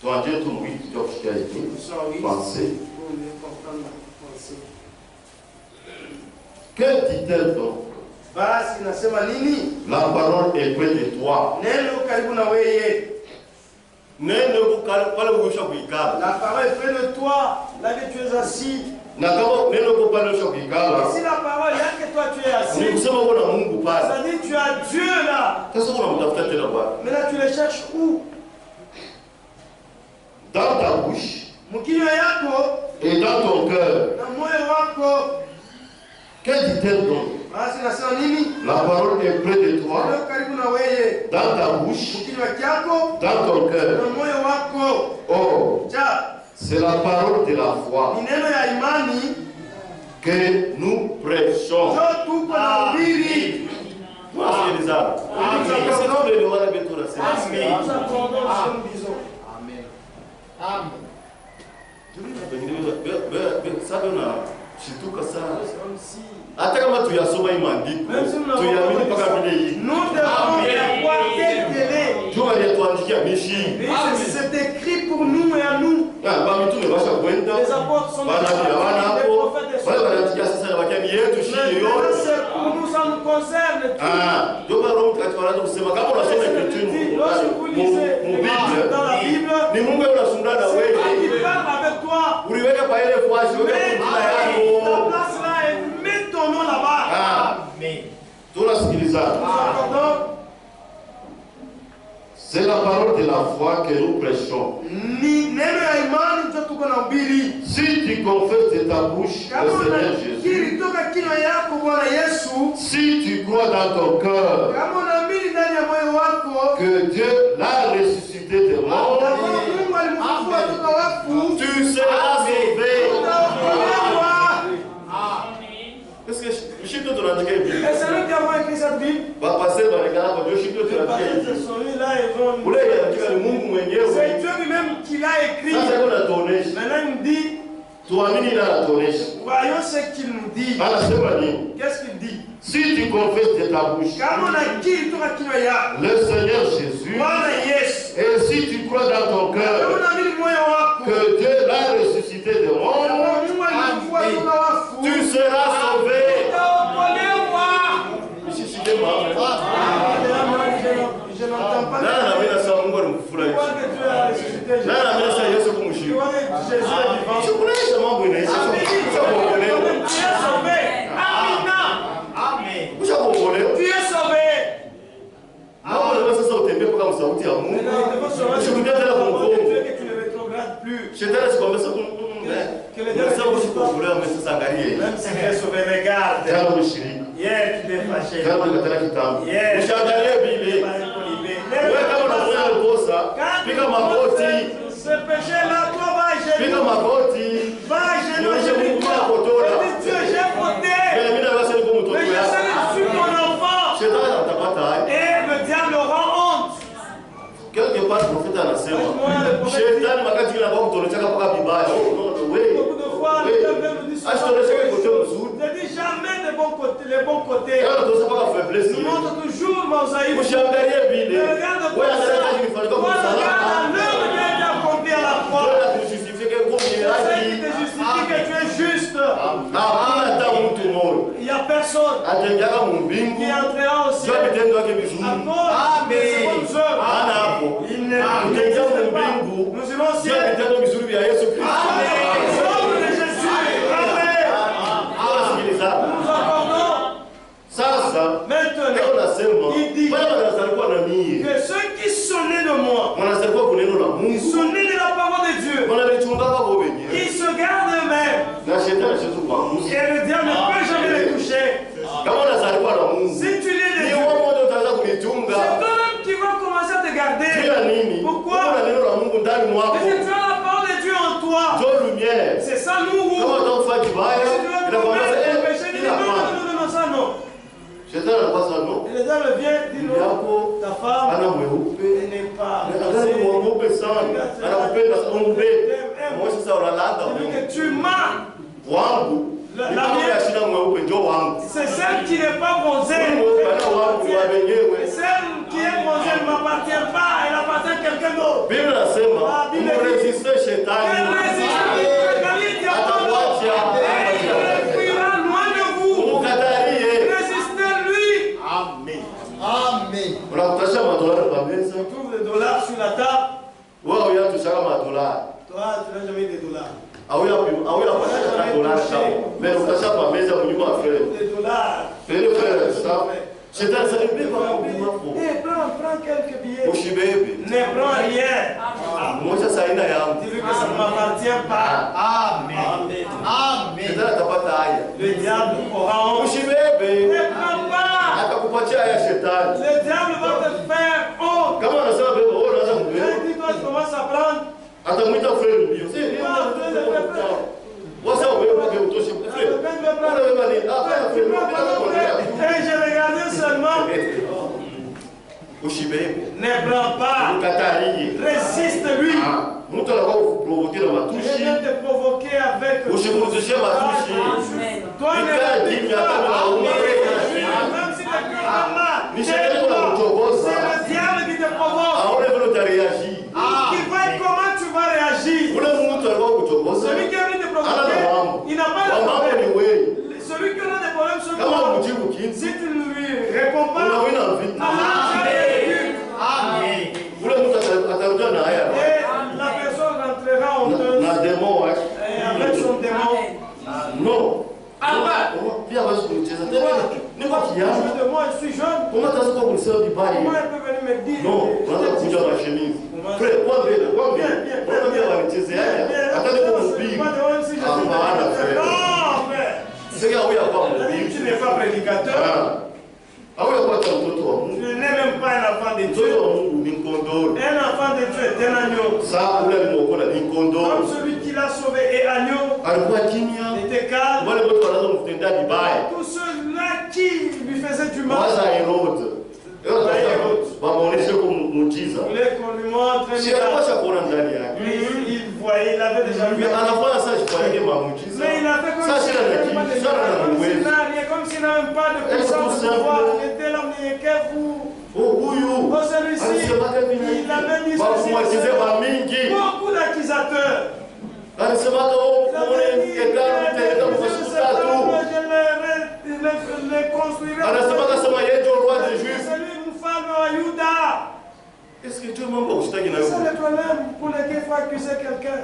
[SPEAKER 1] Tuanzie tu mwiki ndio kusikia hivi. Pensez. Que dit-elle donc?
[SPEAKER 2] Basi nasema nini?
[SPEAKER 1] La parole est près de toi.
[SPEAKER 2] Neno karibu na wewe.
[SPEAKER 1] Neno pale ukisha kuikala.
[SPEAKER 2] La parole est près de toi, là que tu es assis.
[SPEAKER 1] Na kama neno kwa pale ukisha kuikala.
[SPEAKER 2] Si la parole là que toi tu es assis.
[SPEAKER 1] Ni kusema kuna Mungu pale.
[SPEAKER 2] Ça dit tu as Dieu là.
[SPEAKER 1] Sasa unamtafuta tena wapi?
[SPEAKER 2] Mais là tu le cherches où?
[SPEAKER 1] Dans ta bouche.
[SPEAKER 2] Mkinywa yako
[SPEAKER 1] Et dans ton cœur.
[SPEAKER 2] na moyo wako.
[SPEAKER 1] Que dit-elle donc?
[SPEAKER 2] Basi nasema nini?
[SPEAKER 1] La parole est près de toi.
[SPEAKER 2] Neno karibu na wewe.
[SPEAKER 1] Dans ta bouche.
[SPEAKER 2] Mkinywa chako
[SPEAKER 1] Dans ton cœur.
[SPEAKER 2] na moyo wako.
[SPEAKER 1] Oh.
[SPEAKER 2] Ja,
[SPEAKER 1] C'est la parole de la foi
[SPEAKER 2] ni neno ya imani
[SPEAKER 1] que nous prêchons.
[SPEAKER 2] ndio tuko na ubiri.
[SPEAKER 1] Wasikilizaji. Sisi ndio ndio wale wetu wanasema. Sasa unashituka sana. Hata kama tuyasoma hii maandiko, tuyamini mpaka vile hii.
[SPEAKER 2] Nous devons avoir tel
[SPEAKER 1] Jua alituandikia mishi.
[SPEAKER 2] c'est écrit pour nous et à nous.
[SPEAKER 1] Ba mitume basha kwenda.
[SPEAKER 2] Les apôtres sont
[SPEAKER 1] Bana hawana hapo. Wale wanaandikia sasa na wakia yetu shii yote.
[SPEAKER 2] C'est pour nous, ça nous concerne.
[SPEAKER 1] Ndio Roho Mtakatifu anaanza kusema kama unasoma Biblia.
[SPEAKER 2] Lorsque vous lisez dans la Bible,
[SPEAKER 1] ni Mungu anasungana na wewe.
[SPEAKER 2] il parle avec toi.
[SPEAKER 1] Uliweka kwa ile fuashi, weka jina yako.
[SPEAKER 2] Ta place là et mets ton nom là-bas.
[SPEAKER 1] Amen. Tunasikilizana. C'est la parole de la foi que nous prêchons. Si tu confesses de ta bouche le Seigneur Jésus, si tu crois dans ton cœur que Dieu l'a ressuscité des morts, tu seras sauvé. Est-ce que je suis tout dans la Bible?
[SPEAKER 2] Et c'est nous qui avons écrit cette Bible.
[SPEAKER 1] Va passer dans les gars, je suis tout dans la Bible.
[SPEAKER 2] C'est Dieu lui-même qui l'a écrit. Maintenant il nous dit, voyons ce qu'il nous dit. Qu'est-ce qu'il dit?
[SPEAKER 1] Si tu confesses de ta bouche
[SPEAKER 2] le
[SPEAKER 1] Seigneur Jésus, et si tu crois dans ton cœur que Dieu l'a ressuscité des morts, tu seras sauvé.
[SPEAKER 2] Je n'entends pas. Tu es sauvé. Même si tu es sauvé, regarde. Hier, tu t'es fâché. Ce péché-là, toi, va gêner. Va gêner. Dieu, j'ai voté. Mais je suis ton enfant. Et le diable aura honte.
[SPEAKER 1] Quelque part, le prophète anasema shetani wakati yule ambao kutonechaka mpaka vibaya.
[SPEAKER 2] Beaucoup de fois, le diable nous dit ne dis jamais les bons côtés. Nous montre toujours Mosaïque. Regarde à l'heure qui a été accomplie à la croix. C'est ça qui te justifie que tu es juste. Il n'y a personne qui entrera au ciel à cause de ses bonnes œuvres. Il n'est pas. Nous irons au ciel. Nous accordons. Maintenant, il dit que ceux qui sont nés de moi, ils sont nés de la parole de Dieu, ils se gardent eux-mêmes. Et le diable ne peut jamais les toucher. Si tu l'es de Dieu, c'est toi-même qui vas commencer à te garder. Pourquoi? Parce que tu as la parole de Dieu en toi. C'est ça nous. Si tu veux commettre le péché, dis non, ça non. Et le diable vient, dit non, ta femme, elle n'est pas que tu m'as. C'est celle qui n'est pas bronzée. Et celle qui est bronzée ne m'appartient pas. Elle appartient à quelqu'un
[SPEAKER 1] Bible nasema mresiste shetani. Atakuacha. Mkatalie.
[SPEAKER 2] Résistez-lui.
[SPEAKER 4] Amen.
[SPEAKER 2] Amen.
[SPEAKER 1] Unakutasha madolari kwa meza.
[SPEAKER 2] Tu trouves des dollars sur la table.
[SPEAKER 1] Wewe unatushaka madolari.
[SPEAKER 2] Toi, tu n'as jamais eu des dollars.
[SPEAKER 1] Auya pasha dolari sawa. Mais utasha kwa meza mnyuma frère.
[SPEAKER 2] Des dollars.
[SPEAKER 1] Frère sawa. Shetani ça ne peut pas vous.
[SPEAKER 2] Eh, prends quelques billets.
[SPEAKER 1] Ushibebe.
[SPEAKER 2] Ne prends rien.
[SPEAKER 1] Moja saina yangu.
[SPEAKER 2] Dis-lui que ça ne m'appartient pas.
[SPEAKER 4] Amen.
[SPEAKER 2] Amen.
[SPEAKER 4] Amen.
[SPEAKER 1] Shetani atapata haya.
[SPEAKER 2] Le diable aura honte.
[SPEAKER 1] Ushibebe.
[SPEAKER 2] Ne prends pas.
[SPEAKER 1] Atakupatia haya shetani.
[SPEAKER 2] Le diable va te faire honte.
[SPEAKER 1] Kama unasema bebe wewe unaanza
[SPEAKER 2] Et
[SPEAKER 1] kubeba.
[SPEAKER 2] puis toi, tu commences à prendre.
[SPEAKER 1] Atamwita frère mbio. Wasa wewe kwa utoshe frère. Wewe ni hapa frère.
[SPEAKER 2] Et j'ai regardé seulement.
[SPEAKER 1] Ushibebe.
[SPEAKER 2] Ne prends pas.
[SPEAKER 1] Ukatalie.
[SPEAKER 2] Résiste-lui.
[SPEAKER 1] Mtu anakuwa kuprovoker na
[SPEAKER 2] Je
[SPEAKER 1] matushi.
[SPEAKER 2] viens te provoquer avec.
[SPEAKER 1] Ushimrudishie matushi.
[SPEAKER 2] Toi, ne
[SPEAKER 1] Ikae
[SPEAKER 2] pas.
[SPEAKER 1] kimya
[SPEAKER 2] Même si quelqu'un va mal.
[SPEAKER 1] Ni shetani anakuchokoza.
[SPEAKER 2] C'est le diable qui te provoque.
[SPEAKER 1] Aone vile utareagir.
[SPEAKER 2] Qui voit comment tu vas réagir.
[SPEAKER 1] Ule mtu alikuwa kuchokoza.
[SPEAKER 2] Celui qui a envie de
[SPEAKER 1] Ana
[SPEAKER 2] provoquer,
[SPEAKER 1] na mambo.
[SPEAKER 2] il n'a pas de
[SPEAKER 1] Mambo ni
[SPEAKER 2] problème.
[SPEAKER 1] wewe.
[SPEAKER 2] Celui qui a des problèmes sur
[SPEAKER 1] Kama
[SPEAKER 2] toi,
[SPEAKER 1] mjibu kinzi.
[SPEAKER 2] si tu ne lui réponds pas,
[SPEAKER 1] Unawina vita.
[SPEAKER 4] Amen.
[SPEAKER 1] Ule mtu atarudia na haya.
[SPEAKER 2] et la personne rentrera honteuse
[SPEAKER 1] Na demo wake.
[SPEAKER 2] et avec son démon.
[SPEAKER 1] No. Pia hawezi kunicheza tena. Niko kiasi.
[SPEAKER 2] Moi, je suis jeune.
[SPEAKER 1] Kama taziko kunisema vibaya.
[SPEAKER 2] Comment elle peut venir me dire?
[SPEAKER 1] No, unaanza kuja na chemise. Frère, kwa mbele, kwa mbele. Mbona pia wanicheze haya? Hata niko mhubiri. Hapana, frère.
[SPEAKER 2] Non, frère.
[SPEAKER 1] Sasa huyu hapa
[SPEAKER 2] Tu
[SPEAKER 1] mhubiri.
[SPEAKER 2] n'es pas prédicateur.
[SPEAKER 1] Au hapa mtoto wa Mungu.
[SPEAKER 2] Tu n'es même pas un enfant de
[SPEAKER 1] Mtoto
[SPEAKER 2] Dieu.
[SPEAKER 1] wa Mungu ni mkondoro.
[SPEAKER 2] Un enfant de Dieu est un agneau.
[SPEAKER 1] Saa ule alimokola ni mkondoro.
[SPEAKER 2] Comme celui qui l'a sauvé est agneau.
[SPEAKER 1] Alikuwa kimya.
[SPEAKER 2] Il était calme.
[SPEAKER 1] Wale wote wanaanza kumtendea vibaya.
[SPEAKER 2] Tous ceux-là qui lui faisaient du mal.
[SPEAKER 1] Waza Herode. Wamuoneshe muujiza.
[SPEAKER 2] Il voulait qu'on lui montre un
[SPEAKER 1] Si
[SPEAKER 2] miracle.
[SPEAKER 1] alipasha kuona ndani yake.
[SPEAKER 2] Il voyait, il avait déjà vu.
[SPEAKER 1] Anafanya sasa jifanyike muujiza.
[SPEAKER 2] Mais il a fait comme
[SPEAKER 1] Sasa
[SPEAKER 2] s'il
[SPEAKER 1] shida
[SPEAKER 2] n'avait
[SPEAKER 1] ni
[SPEAKER 2] pas de
[SPEAKER 1] kitu sana na
[SPEAKER 2] comme s'il
[SPEAKER 1] uwezo.
[SPEAKER 2] n'a rien, comme s'il n'avait pas de puissance de pouvoir. Il était là, mais que vous.
[SPEAKER 1] Huyu
[SPEAKER 2] Oh, celui-ci,
[SPEAKER 1] alisemaga
[SPEAKER 2] il avait dit
[SPEAKER 1] wakumwachize
[SPEAKER 2] ceci.
[SPEAKER 1] wa mingi.
[SPEAKER 2] Beaucoup d'accusateurs.
[SPEAKER 1] Alisemaga muone hekalu itaenda kwa siku tatu. Anasemaga sema yeye ndio roi des Juifs. Est-ce que Dieu mambo ushtaki na
[SPEAKER 2] C'est
[SPEAKER 1] wewe?
[SPEAKER 2] le problème pour lequel il faut accuser quelqu'un.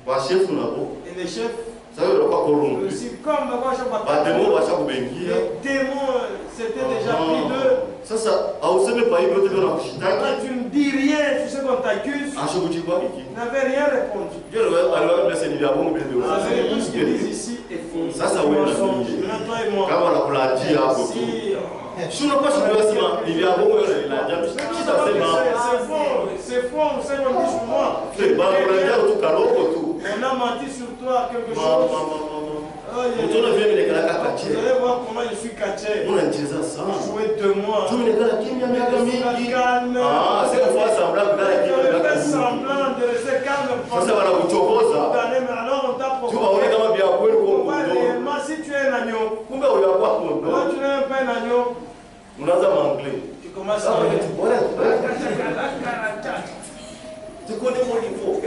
[SPEAKER 1] Wa chef nabo.
[SPEAKER 2] Et les chefs,
[SPEAKER 1] Sasa wewe unakuwa corrompu.
[SPEAKER 2] aussi comme le roi
[SPEAKER 1] Bademo
[SPEAKER 2] Shabbat,
[SPEAKER 1] washa kubengia.
[SPEAKER 2] les démons s'étaient déjà pris d'eux.
[SPEAKER 1] Sasa hauseme pa hivyo tena
[SPEAKER 2] Quand
[SPEAKER 1] unakushitaki.
[SPEAKER 2] tu ne dis rien, tu sais qu'on t'accuse,
[SPEAKER 1] Ashokujibu hiki.
[SPEAKER 2] tu n'avais rien répondu.
[SPEAKER 1] Dieu aliwaambia blessé ni vya Mungu bila
[SPEAKER 2] Vous savez, tout ce qu'ils disent ici est faux.
[SPEAKER 1] Sasa wewe
[SPEAKER 2] Mensonge.
[SPEAKER 1] na
[SPEAKER 2] Maintenant, toi et moi.
[SPEAKER 1] kama nakulatia hapo tu.
[SPEAKER 2] Si,
[SPEAKER 1] Si unakuwa sema ni vya Mungu wewe unalaja. Kisha sema
[SPEAKER 2] c'est faux, c'est on dit sur moi.
[SPEAKER 1] c'est ba unalaja tu karoko tu.
[SPEAKER 2] On a menti sur toi quelque
[SPEAKER 1] Mama
[SPEAKER 2] chose.
[SPEAKER 1] mama.
[SPEAKER 2] Oh,
[SPEAKER 1] Mtoto vile nilikala
[SPEAKER 2] Vous
[SPEAKER 1] kakache.
[SPEAKER 2] allez voir comment je suis caché.
[SPEAKER 1] Unanicheza sana.
[SPEAKER 2] Jouer 2 mois.
[SPEAKER 1] Tu nilikala kimya miaka mingi.
[SPEAKER 2] Calme.
[SPEAKER 1] Ah, c'est une fois semblant kukala kimya
[SPEAKER 2] Je
[SPEAKER 1] miaka
[SPEAKER 2] fais
[SPEAKER 1] mingi.
[SPEAKER 2] semblant de rester calme.
[SPEAKER 1] Sasa wanakuchokoza.
[SPEAKER 2] Mais alors on t'a
[SPEAKER 1] Tu waone kama vya kweli kwa
[SPEAKER 2] Pourquoi
[SPEAKER 1] Mungu.
[SPEAKER 2] réellement si tu es un agneau,
[SPEAKER 1] Kumbe uyakuwa
[SPEAKER 2] toi
[SPEAKER 1] Mungu.
[SPEAKER 2] tu n'es même pas un agneau,
[SPEAKER 1] Unaanza maangle.
[SPEAKER 2] tu commences
[SPEAKER 1] Sasa
[SPEAKER 2] à
[SPEAKER 1] wewe bora. Tukone mwanifo.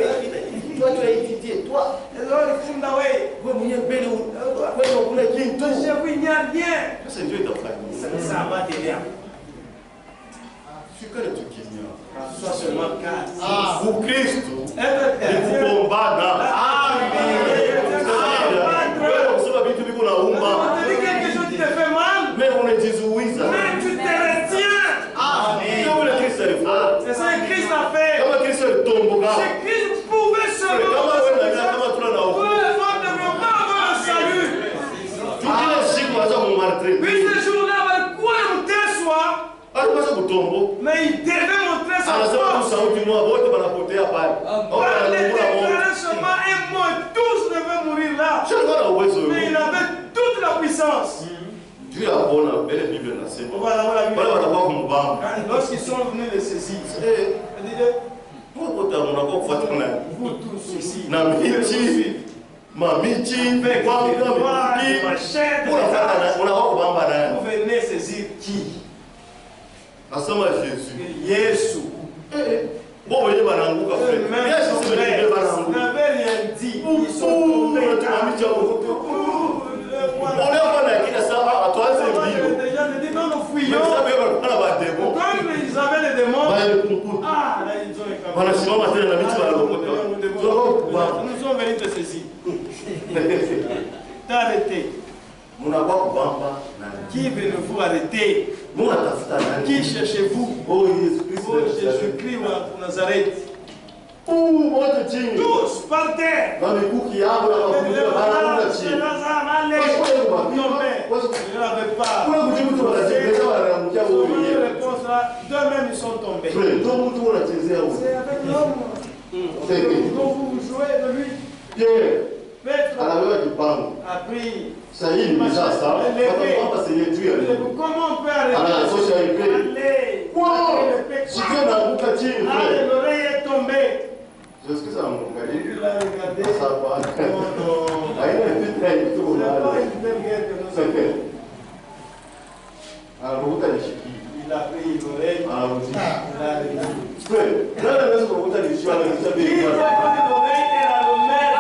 [SPEAKER 1] Toi tu as étudié, toi.
[SPEAKER 2] alors il faut m'envoyer.
[SPEAKER 1] Wewe mwenyewe mbele wewe unakula kitu.
[SPEAKER 2] J'ai vu, il n'y a rien.
[SPEAKER 1] Sasa ndio itafanya.
[SPEAKER 2] Ça va t'aider.
[SPEAKER 1] Shikana tukimya.
[SPEAKER 2] Sois seulement calme.
[SPEAKER 1] Ukristo
[SPEAKER 2] Être
[SPEAKER 1] ni
[SPEAKER 2] chrétien.
[SPEAKER 1] kugombana. Wewe unasema vitu viko na
[SPEAKER 2] On
[SPEAKER 1] umma.
[SPEAKER 2] te dit quelque chose qui te fait mal,
[SPEAKER 1] Mais unajizuiza.
[SPEAKER 2] mais tu te retiens.
[SPEAKER 1] Ndio ule Kristo alifanya.
[SPEAKER 2] C'est ça que Christ a fait.
[SPEAKER 1] Kama Kristo alitomboka.
[SPEAKER 2] C'est Christ pouvait seulement.
[SPEAKER 1] Kama wewe na kama tuna na
[SPEAKER 2] Pour
[SPEAKER 1] huko.
[SPEAKER 2] les femmes ne vont pas avoir le salut.
[SPEAKER 1] Tukile siku aza mu martyr.
[SPEAKER 2] Puis ce jour-là, walikuwa na mteswa,
[SPEAKER 1] Alipasha kutombo.
[SPEAKER 2] mais il devait montrer sa
[SPEAKER 1] Anasema
[SPEAKER 2] force.
[SPEAKER 1] sauti moja wote wanapotea pale. Au
[SPEAKER 2] Par les
[SPEAKER 1] wanakula moto.
[SPEAKER 2] déclarer seulement un mot, tous devaient mourir là.
[SPEAKER 1] Sio na uwezo
[SPEAKER 2] Mais il
[SPEAKER 1] huo.
[SPEAKER 2] avait toute la puissance.
[SPEAKER 1] Juu ya kuona mbele Biblia inasema.
[SPEAKER 2] Voilà, voilà.
[SPEAKER 1] Wale wanakuwa kumbamba.
[SPEAKER 2] Lorsqu'ils sont venus les saisir,
[SPEAKER 1] Eh,
[SPEAKER 2] il dit,
[SPEAKER 1] wote wanakuwa kufuata na
[SPEAKER 2] vous tous ici,
[SPEAKER 1] na michi. Mamichi, kwa mimi.
[SPEAKER 2] machette,
[SPEAKER 1] Unakuwa kubamba nani?
[SPEAKER 2] vous venez saisir qui?
[SPEAKER 1] Asema Yesu.
[SPEAKER 2] Yesu.
[SPEAKER 1] mukutu.
[SPEAKER 2] Ah, là, ils ont éclaté.
[SPEAKER 1] Wanasimama tena na miti wanalokota.
[SPEAKER 2] Nous sommes venus te saisir. T'as arrêté.
[SPEAKER 1] Munakuwa kubamba nani?
[SPEAKER 2] Qui veut vous arrêter?
[SPEAKER 1] Munatafuta nani?
[SPEAKER 2] Qui cherchez-vous?
[SPEAKER 1] Oh Jésus-Christ.
[SPEAKER 2] Oh Jésus-Christ wa Nazareth.
[SPEAKER 1] Wote chini.
[SPEAKER 2] Tous par terre.
[SPEAKER 1] Na mikuki yao na mafuta bana chini. Je
[SPEAKER 2] n'avais pas.
[SPEAKER 1] Kuna kujibu wanachezea wanamkia wao wenyewe.
[SPEAKER 2] Réponse là, deux-mêmes ils sont tombés.
[SPEAKER 1] Ndio mtu anachezea huko.
[SPEAKER 2] C'est avec l'homme. Donc vous jouez de lui.
[SPEAKER 1] Pierre.
[SPEAKER 2] Petre
[SPEAKER 1] anawewa kipango.
[SPEAKER 2] a pris.
[SPEAKER 1] Sasa hii ni sasa. Hapa sasa yetu ya leo.
[SPEAKER 2] Comment on peut arrêter?
[SPEAKER 1] Anasosha ipe.
[SPEAKER 2] Allez.
[SPEAKER 1] Wow! Sikio naanguka chini.
[SPEAKER 2] Allez, l'oreille est tombée.
[SPEAKER 1] Je sais que ça m'angalie.
[SPEAKER 2] Il a regardé.
[SPEAKER 1] Ça va.
[SPEAKER 2] Non.
[SPEAKER 1] Haina vitu hivi tu
[SPEAKER 2] C'est
[SPEAKER 1] na.
[SPEAKER 2] pas une belle guerre que nous avons.
[SPEAKER 1] Anakuta nishiki.
[SPEAKER 2] Il a pris l'oreille.
[SPEAKER 1] Il a
[SPEAKER 2] regardé.
[SPEAKER 1] Frère, nani anaweza kukuta nishiki wala nishabe
[SPEAKER 2] Il
[SPEAKER 1] kwa.
[SPEAKER 2] a pris l'oreille et la remet.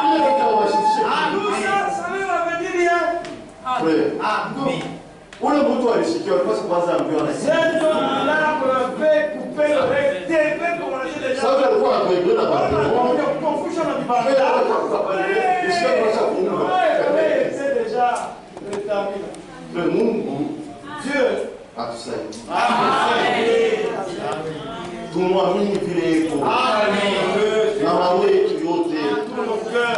[SPEAKER 1] Ile ndio washishie.
[SPEAKER 2] Tout ça, ça ne veut dire rien.
[SPEAKER 1] Frère. Ule mtu alishikiwa kwa sababu kwanza ambiwa na.
[SPEAKER 2] Cet homme-là avait coupé l'oreille, devait commencer déjà.
[SPEAKER 1] Sasa alikuwa anakuibia na baba.
[SPEAKER 2] Confusion na vibanda. C'est déjà rétabli.
[SPEAKER 1] Le Mungu
[SPEAKER 2] Dieu
[SPEAKER 1] atusaidie.
[SPEAKER 2] Amen.
[SPEAKER 1] Tumwamini vile iko.
[SPEAKER 2] Amen.
[SPEAKER 1] Na mawe yetu yote.
[SPEAKER 2] Tout mon cœur.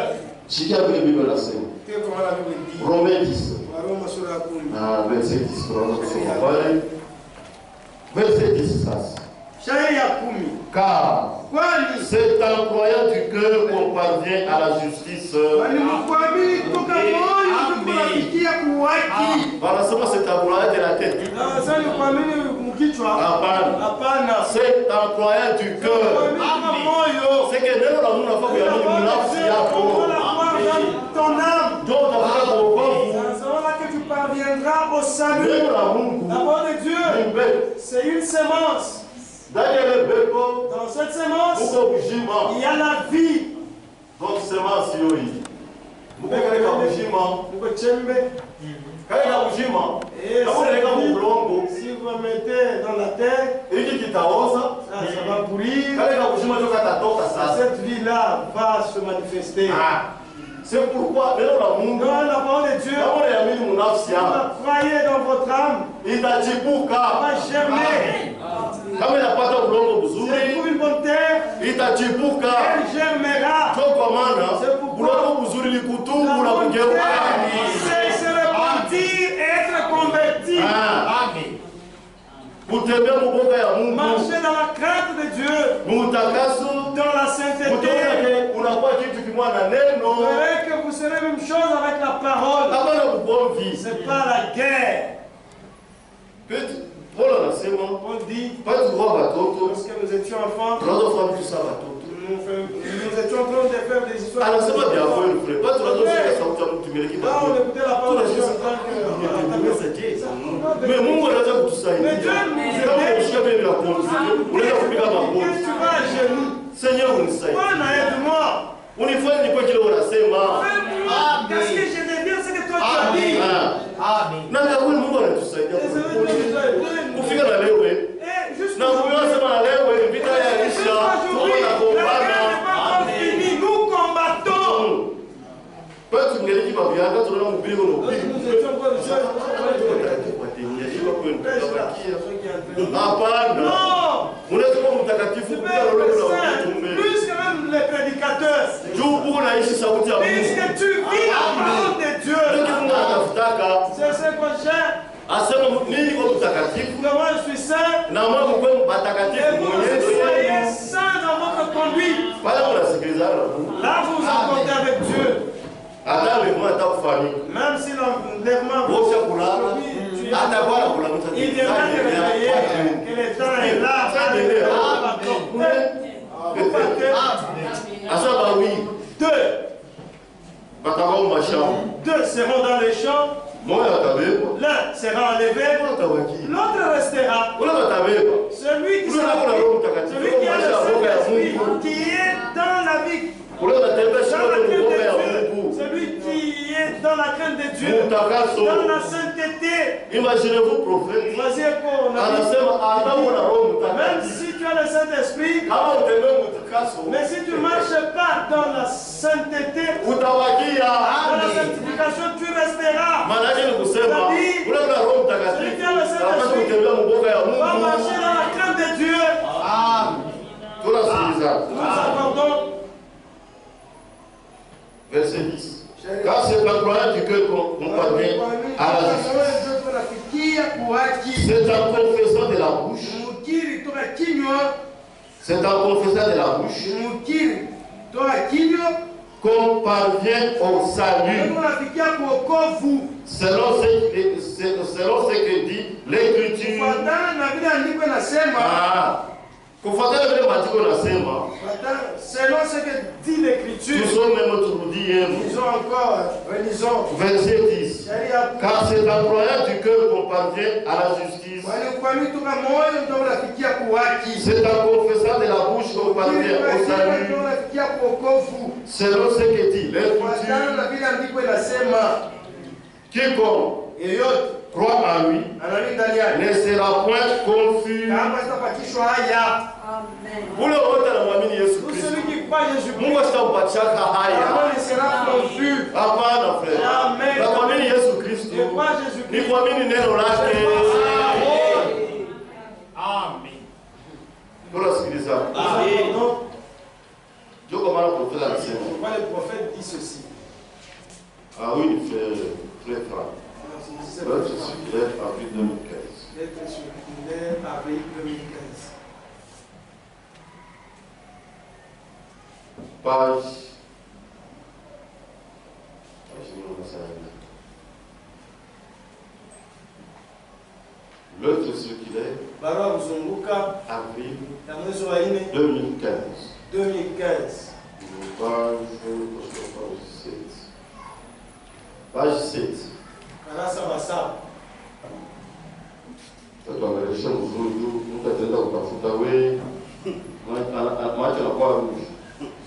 [SPEAKER 1] Shikia vile Biblia inasema.
[SPEAKER 2] Comment la Bible dit?
[SPEAKER 1] Romains 10.
[SPEAKER 2] Waroma sura ya 10.
[SPEAKER 1] Ah, verset 10 tunaanza kusoma pale. Verset 10 sasa.
[SPEAKER 2] Shairi ya 10.
[SPEAKER 1] Car
[SPEAKER 2] Kwani
[SPEAKER 1] c'est en croyant du cœur qu'on parvient à la justice.
[SPEAKER 2] walikuamini kutoka moyo tunafikia kuhaki.
[SPEAKER 1] Wanasema c'est en croyant de la tête.
[SPEAKER 2] Sasa ni kuamini mkichwa.
[SPEAKER 1] Hapana.
[SPEAKER 2] Hapana.
[SPEAKER 1] C'est en croyant du cœur.
[SPEAKER 2] Kuamini moyo.
[SPEAKER 1] C'est que neno la Mungu nafaa kuamini nafsi yako.
[SPEAKER 2] Ton âme.
[SPEAKER 1] Ndio utapata wokovu.
[SPEAKER 2] C'est là que tu parviendras au salut.
[SPEAKER 1] Neno la Mungu.
[SPEAKER 2] La parole de Dieu,
[SPEAKER 1] Ni mbegu.
[SPEAKER 2] c'est une semence.
[SPEAKER 1] Ndani ya ile mbegu
[SPEAKER 2] Dans cette semence,
[SPEAKER 1] uko uzima.
[SPEAKER 2] il y a la vie.
[SPEAKER 1] Donc semence hiyo hii. Mbegu ile uzima.
[SPEAKER 2] Uko chembe.
[SPEAKER 1] Katika uzima.
[SPEAKER 2] Et
[SPEAKER 1] Kama unaweka mlongo,
[SPEAKER 2] si vous le mettez dans la terre,
[SPEAKER 1] hiki kitaoza.
[SPEAKER 2] ça va pourrir.
[SPEAKER 1] Katika uzima ndio katatoka sasa.
[SPEAKER 2] Cette vie-là va se manifester.
[SPEAKER 1] C'est pourquoi neno la Mungu.
[SPEAKER 2] Dans la parole de Dieu,
[SPEAKER 1] Kama unaamini mnafsi yako,
[SPEAKER 2] croyez dans votre âme,
[SPEAKER 1] itachipuka.
[SPEAKER 2] va germer.
[SPEAKER 1] Kama inapata udongo
[SPEAKER 2] C'est
[SPEAKER 1] mzuri,
[SPEAKER 2] pour une bonne terre,
[SPEAKER 1] itachipuka.
[SPEAKER 2] elle germera.
[SPEAKER 1] Kwa maana udongo mzuri ni kutubu na kugeuka.
[SPEAKER 2] C'est se repentir et être converti.
[SPEAKER 1] Kutembea mboga ya Mungu.
[SPEAKER 2] Marcher dans la crainte de Dieu.
[SPEAKER 1] Mutakaso
[SPEAKER 2] Dans la sainteté.
[SPEAKER 1] unakuwa kitu kimoja na neno.
[SPEAKER 2] Vous verrez que vous serez même chose avec la parole.
[SPEAKER 1] Hapana kugomvi.
[SPEAKER 2] C'est pas la guerre.
[SPEAKER 1] Paul anasema,
[SPEAKER 2] On dit,
[SPEAKER 1] pale kwa watoto,
[SPEAKER 2] lorsque nous étions enfants,
[SPEAKER 1] tunazofanya vitu sawa watoto.
[SPEAKER 2] nous étions en train de faire des histoires.
[SPEAKER 1] Anasema bien kweli frère. Pale tunazofanya sauti ya mtu miliki
[SPEAKER 2] Là, on écoutait la parole de Dieu en tant que.
[SPEAKER 1] Mais Mungu anaweza kutusaidia.
[SPEAKER 2] Mais Dieu nous
[SPEAKER 1] Kama
[SPEAKER 2] aide.
[SPEAKER 1] ukishika vile vya kuomba, unaweza kupiga magoti.
[SPEAKER 2] Qu'est-ce que tu vas à genoux?
[SPEAKER 1] Seigneur unisaidie.
[SPEAKER 2] Bwana aide-moi.
[SPEAKER 1] Unifanye nikuwe kile unasema.
[SPEAKER 2] Qu'est-ce que je vais dire, ce que toi tu as dit.
[SPEAKER 1] Na kwa kweli Mungu anatusaidia. Kufika na leo
[SPEAKER 2] Et juste
[SPEAKER 1] na kuanza na leo vita ya Isha.
[SPEAKER 2] Nous combattons.
[SPEAKER 1] Peut-être que ngeli kiba vyanga tunaona mbili kwa mbili.
[SPEAKER 2] Nous étions encore de
[SPEAKER 1] Hapana.
[SPEAKER 2] Non.
[SPEAKER 1] Unaweza kuwa mtakatifu bila roho la mtume.
[SPEAKER 2] Plus que même les prédicateurs.
[SPEAKER 1] Juu uko naishi sauti ya Mungu.
[SPEAKER 2] Puisque tu vis la parole de Dieu.
[SPEAKER 1] Ndio Mungu anataka.
[SPEAKER 2] C'est ce que j'ai.
[SPEAKER 1] Asema mimi niko mtakatifu.
[SPEAKER 2] Moi je suis saint.
[SPEAKER 1] Na Mungu kwa
[SPEAKER 2] Et
[SPEAKER 1] mtakatifu
[SPEAKER 2] vous
[SPEAKER 1] mwenyewe.
[SPEAKER 2] soyez saints dans votre conduite.
[SPEAKER 1] Pale unasikilizana na Mungu.
[SPEAKER 2] Là vous vous accordez avec Dieu.
[SPEAKER 1] Hata leo atakufanyika.
[SPEAKER 2] Même si l'enlèvement
[SPEAKER 1] Wote kulala. Hata bwana kula mtu.
[SPEAKER 2] il viendra te réveiller. Que le temps est là.
[SPEAKER 1] Asaba oui.
[SPEAKER 2] Deux seront dans les champs. L'un sera enlevé. L'autre restera. Celui qui a l'esprit qui est dans la vie. Celui qui est dans la crainte de Dieu. Dans la sainteté.
[SPEAKER 1] Imaginez-vous prophète.
[SPEAKER 2] Même si tu as le Saint-Esprit, mais si tu ne marches pas dans la sainteté, dans la sanctification, tu resteras. C'est-à-dire, celui qui a le Saint-Esprit va marcher dans la crainte de Dieu. Nous accordons.
[SPEAKER 1] Verset 10. Car c'est en croyant du cœur qu'on parvient à la justice. C'est en confessant de la bouche. C'est en confessant de la bouche qu'on parvient au salut. Selon ce que dit l'Écriture.
[SPEAKER 2] Selon ce que dit l'Écriture,
[SPEAKER 1] disons encore, verset 10. Car c'est en croyant du cœur qu'on parvient à la justice. C'est en confessant de la bouche qu'on parvient au salut. Selon ce que dit l'Écriture, quiconque croit en lui ne sera point confus.
[SPEAKER 2] Pour celui qui croit en Jésus-Christ, ne sera confus. Amen.
[SPEAKER 1] Pourquoi
[SPEAKER 2] le prophète dit ceci?
[SPEAKER 1] Ah oui, frère Franck. L'autre circulaire avril 2015.
[SPEAKER 2] Lettre circulaire avril 2015.
[SPEAKER 1] Page. L'autre circulaire avril 2015.
[SPEAKER 2] 2015.
[SPEAKER 1] Page 7.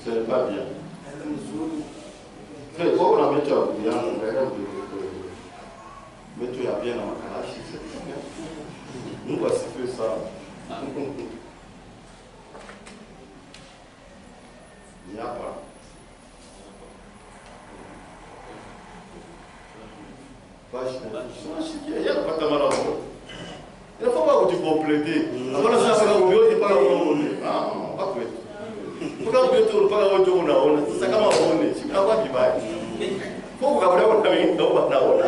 [SPEAKER 1] Ce n'est pas bien. Frère, quand on a mis à bouillant, on verra mais tu as bien dans ma calache. Nous voici que ça. Il n'y a pas. Il y a pas de mal à voir. Il ne faut pas que tu complétes. Avant ça, ça va vous dire pas la bonne. Ah, pas que. Pourquoi vous dites pas la bonne? Ça comme la bonne. C'est pas quoi qui va. Faut que vous avez la bonne. Donc pas la bonne.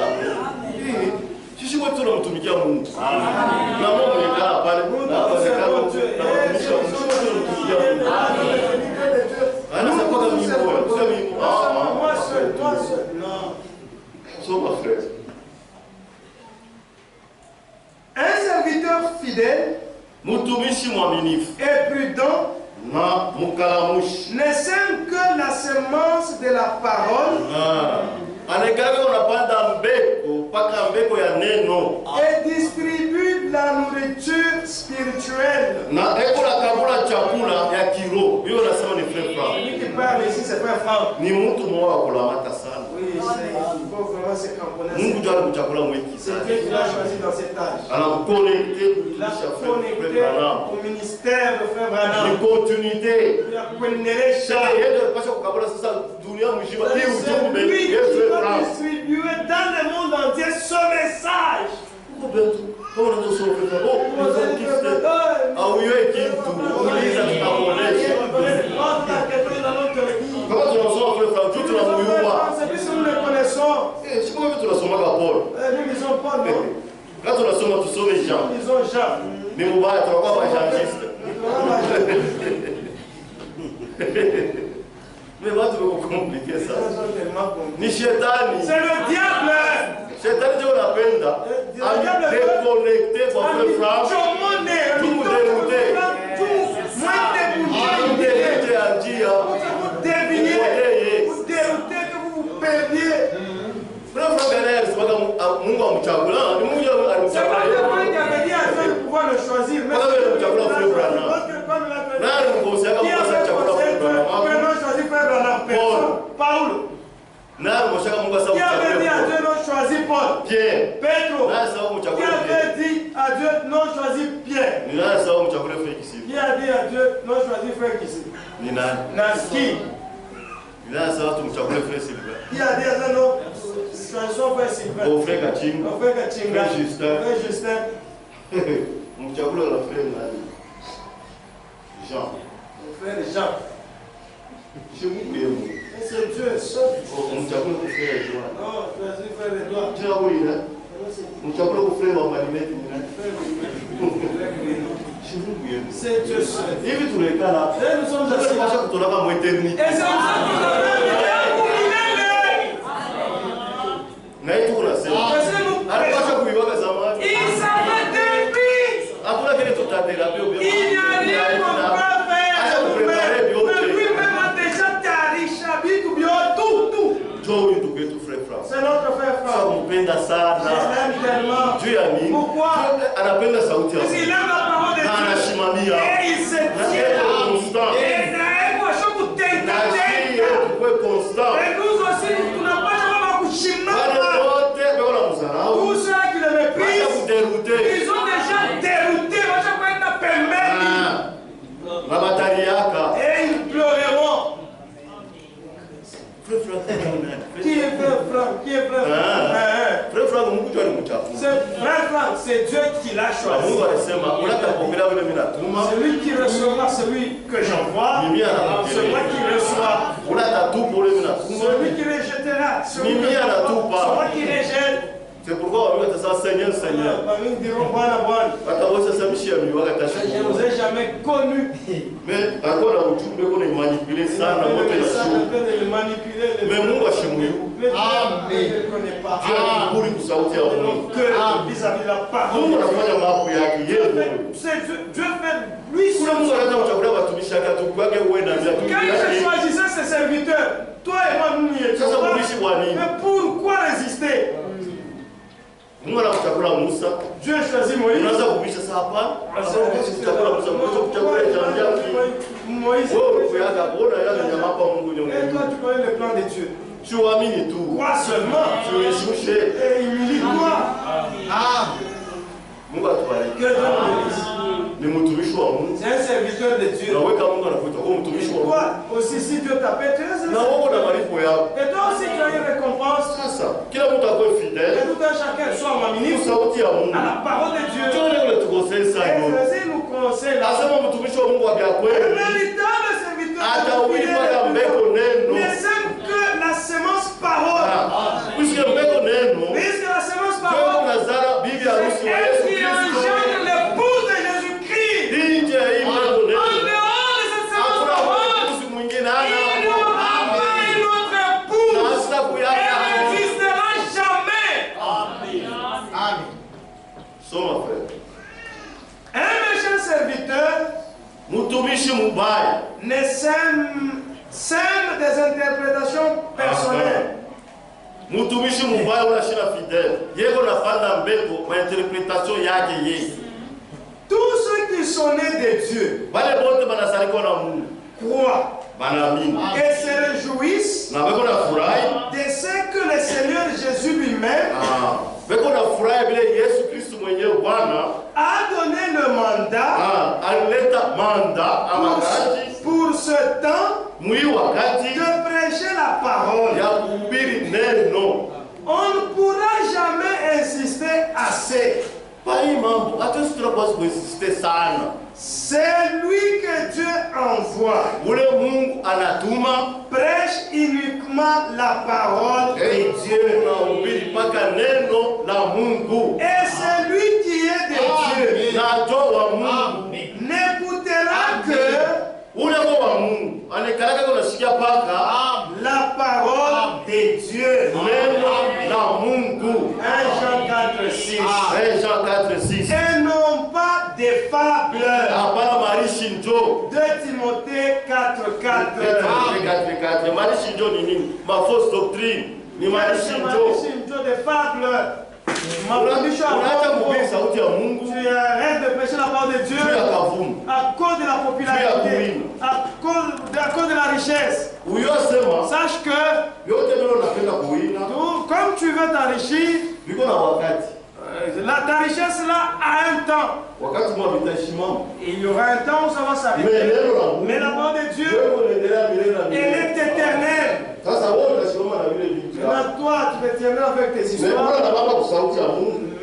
[SPEAKER 1] Si je vois tout le monde qui a mon. La bonne est là. Pas le monde. La bonne est là. Ah, non, c'est pas comme il faut.
[SPEAKER 2] Moi seul, toi seul. Non.
[SPEAKER 1] C'est ma frère.
[SPEAKER 2] Un serviteur fidèle et prudent ne sème que la semence de la parole et distribue de la nourriture spirituelle. Celui qui parle ici, c'est pas un frère. Oui, c'est vraiment c'est Dieu qui l'a choisi dans cet âge. Il l'a connecté au ministère de Frère Branham.
[SPEAKER 1] Une continuité.
[SPEAKER 2] Il a connecté ça. C'est lui qui va distribuer dans le monde entier ce message. Nous le connaissons. Nous lisons Paul.
[SPEAKER 1] Quand on a somme, tu sauves les gens.
[SPEAKER 2] Nous lisons Jean.
[SPEAKER 1] Mais on va être pas jangiste. Mais moi, tu veux compliquer ça. Ni Chétani.
[SPEAKER 2] C'est le diable.
[SPEAKER 1] Chétani, je l'appelle là. À nous déconnecter, pour faire frappe. Tout nous dérouter.
[SPEAKER 2] Tout
[SPEAKER 1] nous dérouter à dire.
[SPEAKER 2] Vous déviez. Vous déroutez que vous vous perdiez.
[SPEAKER 1] Frère Bernard, c'est pas comme Mungu amchagula. Mungu amchagula.
[SPEAKER 2] C'est pas le point qui avait dit à Dieu de pouvoir le choisir. Mais
[SPEAKER 1] c'est le chagula Frère Branham. Là, nous conseillons comme ça chagula Frère Branham.
[SPEAKER 2] Paul. Qui avait dit à Dieu de choisir Paul?
[SPEAKER 1] Pierre.
[SPEAKER 2] Pedro.
[SPEAKER 1] Là, ça
[SPEAKER 2] Qui a dit à Dieu, non, choisis frère Kissi? Qui? Qui a dit à ça, non? Choisissons frère Sylvain.
[SPEAKER 1] Frère Kachinga.
[SPEAKER 2] Frère Kachinga.
[SPEAKER 1] Frère Justin.
[SPEAKER 2] Frère Justin.
[SPEAKER 1] Jean.
[SPEAKER 2] Frère Jean.
[SPEAKER 1] Je vous prie.
[SPEAKER 2] C'est Dieu seul.
[SPEAKER 1] On t'a voulu frère Edouard.
[SPEAKER 2] Non, choisis frère Edouard.
[SPEAKER 1] Tu as oublié, hein? On t'a voulu frère Marinette.
[SPEAKER 2] C'est Dieu seul.
[SPEAKER 1] Et puis tous les cas là.
[SPEAKER 2] Et nous sommes assis.
[SPEAKER 1] Et c'est pour ça que
[SPEAKER 2] nous il savait depuis. Il n'y a rien qu'on peut faire. Mais lui-même a déjà taré, Chabit ou bien tout. C'est notre frère Franck. Je l'aime tellement. Pourquoi? Parce qu'il aime la parole de Dieu. Et il se tient. Et nous aussi, nous n'avons pas jamais tous ceux qui le méprisent, ils ont déjà dérouté. Et ils pleureront. Qui est frère Franck? Qui est frère Franck? C'est frère Franck, c'est Dieu qui l'a choisi. Celui qui recevra, celui que j'envoie, c'est moi qui reçois. Celui qui rejettera, c'est moi qui rejette.
[SPEAKER 1] C'est pourquoi on dit ça, Seigneur, Seigneur.
[SPEAKER 2] Je ne vous ai jamais connu.
[SPEAKER 1] Mais encore on est manipulé ça, on est
[SPEAKER 2] manipulé.
[SPEAKER 1] Mais moi, je suis
[SPEAKER 2] mais Dieu ne connaît pas. Vis-à-vis de la parole. Dieu fait lui seul. Quand il choisissait ses serviteurs, toi et moi nous n'y étions pas. Mais pourquoi résister? Dieu choisit Moïse. Moïse. Et toi tu connais le plan de Dieu. Crois seulement. Et humilie-toi. Que Dieu nous bénisse. C'est un serviteur de Dieu. Toi aussi, si Dieu t'appelle, tu es un serviteur. Et toi aussi, tu as une récompense. Et tout un chacun soit ma ministre à la parole de Dieu. Et Jésus nous conseille. Un véritable serviteur de Dieu ne sème que la semence parole. Puisque la semence parole, c'est elle qui engendre l'épouse de Jésus-Christ. En dehors de cette semence parole, il n'y aura pas une autre épouse. Elle n'existera jamais.
[SPEAKER 1] Amen.
[SPEAKER 2] Un méchant serviteur ne sème des interprétations personnelles. Tous ceux qui sont nés de Dieu croient et se réjouissent de ce que le Seigneur Jésus lui-même a donné le mandat pour ce temps de prêcher la parole. On ne pourra jamais insister assez. C'est lui que Dieu envoie. Prêche uniquement la parole de Dieu. Et celui qui est de Dieu n'écoutera que la parole de Dieu. 1 Jean 4:6. Et non pas des fables. 2 Timothée 4:4.
[SPEAKER 1] Ma fausse doctrine.
[SPEAKER 2] Des fables. Tu arrêtes de prêcher la parole de Dieu à cause de la popularité, à cause de la richesse. Sache que comme tu veux t'enrichir, Ta richesse là a un temps. Et il y aura un temps où ça va s'arrêter. Mais la parole de Dieu, elle est éternelle. Maintenant, toi, tu peux t'aimer avec tes histoires.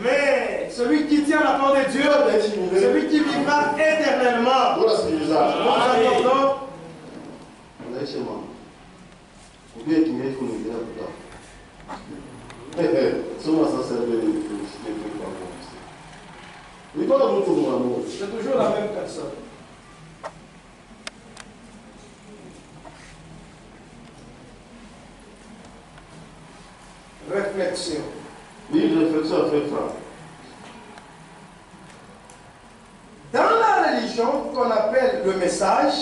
[SPEAKER 2] Mais celui qui tient la parole de Dieu, celui qui vivra éternellement. C'est toujours la même personne. Réflexion.
[SPEAKER 1] Oui, réflexion à faire ça.
[SPEAKER 2] Dans la religion qu'on appelle le message,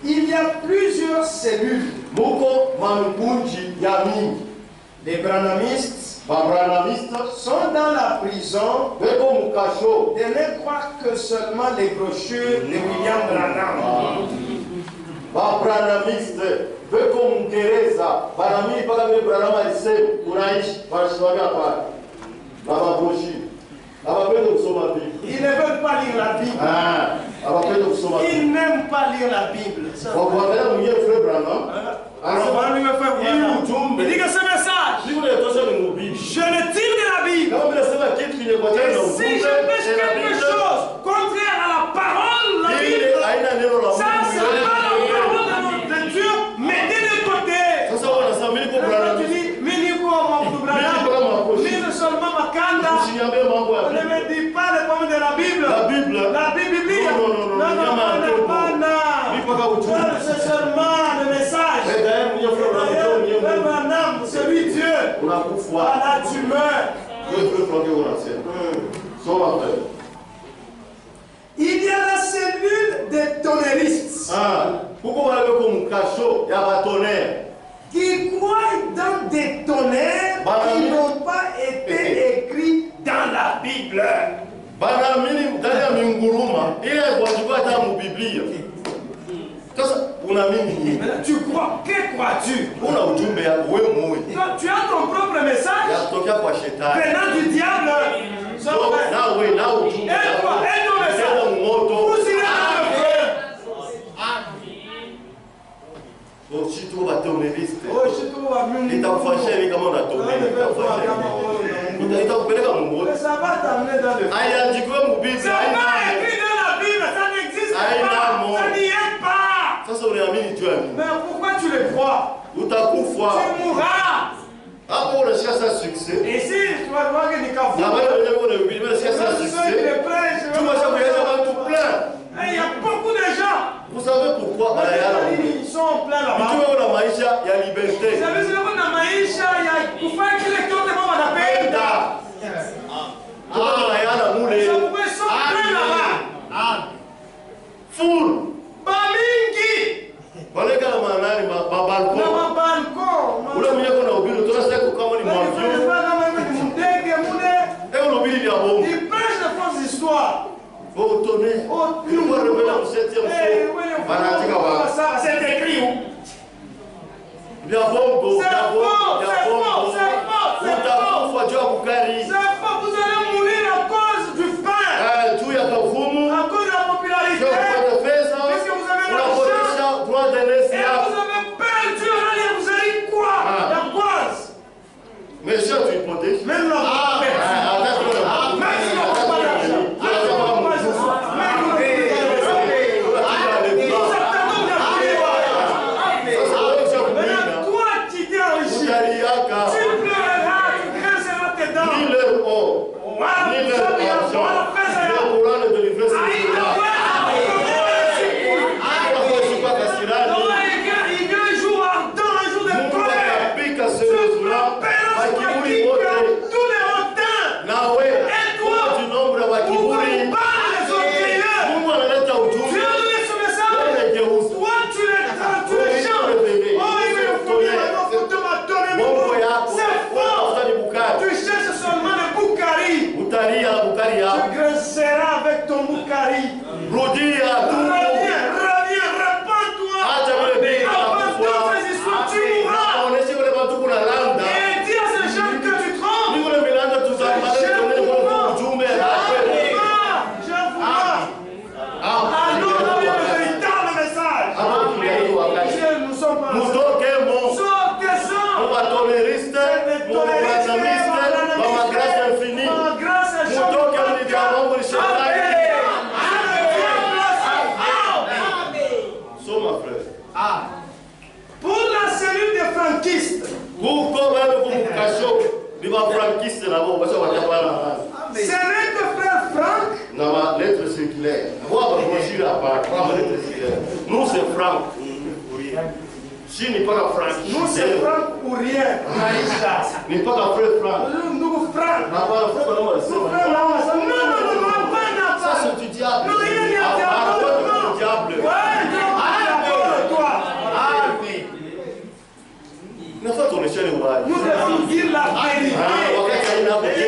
[SPEAKER 2] il y a plusieurs cellules. Les branhamistes sont dans la prison de ne croire que seulement les brochures de William Branham. Ils ne veulent pas lire la Bible. Ils n'aiment pas lire la Bible. Il dit que ce message, je le tire de la Bible. Et si je pêche quelque chose contraire à la parole, la Bible, ça c'est pas la parole de Dieu, mettez de côté. Tu dis, seulement Makanda. On ne me dit pas les pommes de la Bible. La Bible. C'est seulement le message. C'est lui Dieu. Voilà, tu meurs. Il y a la cellule des tonnerristes. Qui croient dans des tonnerres qui n'ont pas été écrits dans la Bible. Tu crois, que crois-tu? Tu as ton propre message venant du diable. Et quoi? Et ton message? Vous irez dans le feu. Ça va t'amener dans le feu. C'est pas écrit dans la Bible, ça n'existe pas. Ça n'y est pas. Mais pourquoi tu le crois? Tu mourras. Et si tu vas voir que tu il y a beaucoup de gens.
[SPEAKER 1] Vous savez pourquoi
[SPEAKER 2] ils sont pleins là-bas. Vous savez, c'est comme dans Maïcha, il y a pour faire que les gens de la paix. Ils sont pleins là-bas.
[SPEAKER 1] Full.
[SPEAKER 2] Bamingi. Il prêche de fausses histoires. C'est écrit où? C'est faux. Vous allez mourir à cause du pain. À cause de la popularité. Parce que vous avez l'argent. Et vous avez perdu. Vous allez quoi? La cause.
[SPEAKER 1] Mais ça, tu hypothèses.
[SPEAKER 2] Même là.
[SPEAKER 1] Nous, c'est franc. Si n'est pas la franc.
[SPEAKER 2] Nous, c'est franc ou rien.
[SPEAKER 1] N'est pas la frère franc.
[SPEAKER 2] Nous, franc. Non,
[SPEAKER 1] ça c'est du diable.
[SPEAKER 2] Non, il y a
[SPEAKER 1] du diable. Nous
[SPEAKER 2] devons dire la vérité. Nous devons nous dire rien que la vérité.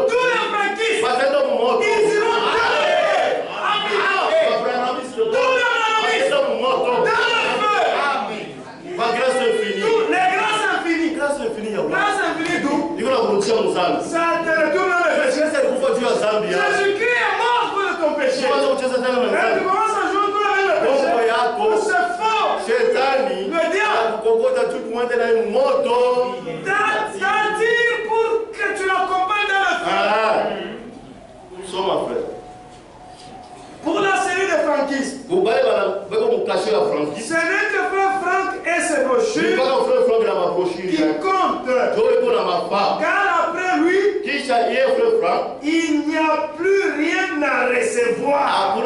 [SPEAKER 2] Tous les franquistes, ils iront ça te retourne le péché. Jésus-Christ est mort pour ton péché. Et tu commences à jouer pour le péché. C'est faux. Le diable t'attire pour que tu l'accompagnes dans le feu. Pour la série de franquistes, ce n'est que frère Franck et ses brochures qui comptent. Car après lui, il n'y a plus rien à recevoir.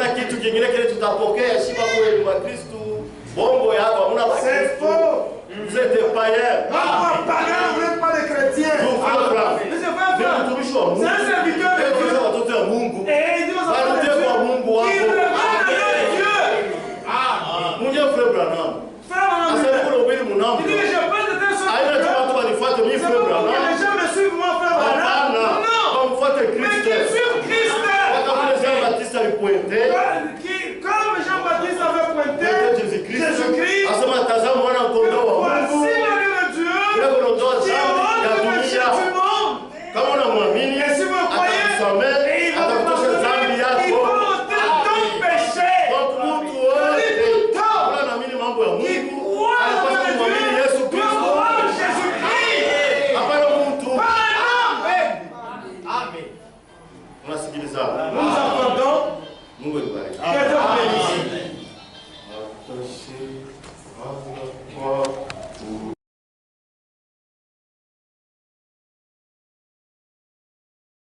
[SPEAKER 2] C'est faux.
[SPEAKER 1] Vous êtes des païens.
[SPEAKER 2] Non, païens, vous n'êtes pas des chrétiens. Mais c'est pas vrai. C'est un serviteur de Dieu. Et il dit aux enfants de Dieu, il revient à Dieu.
[SPEAKER 1] Mon Dieu, frère Branham.
[SPEAKER 2] Il dit que je pense de telle sorte que c'est pas pour que les gens me suivent moi, frère Branham. Non. Mais qu'ils suivent Christ. Comme Jean-Baptiste avait pointé Jésus-Christ, voici l'agneau de Dieu qui ôte le péché du monde. Et si vous croyez, il va ôter ton péché. Tout temps qui croit en Dieu doit croire en Jésus-Christ. Nous entendons que Dieu bénisse.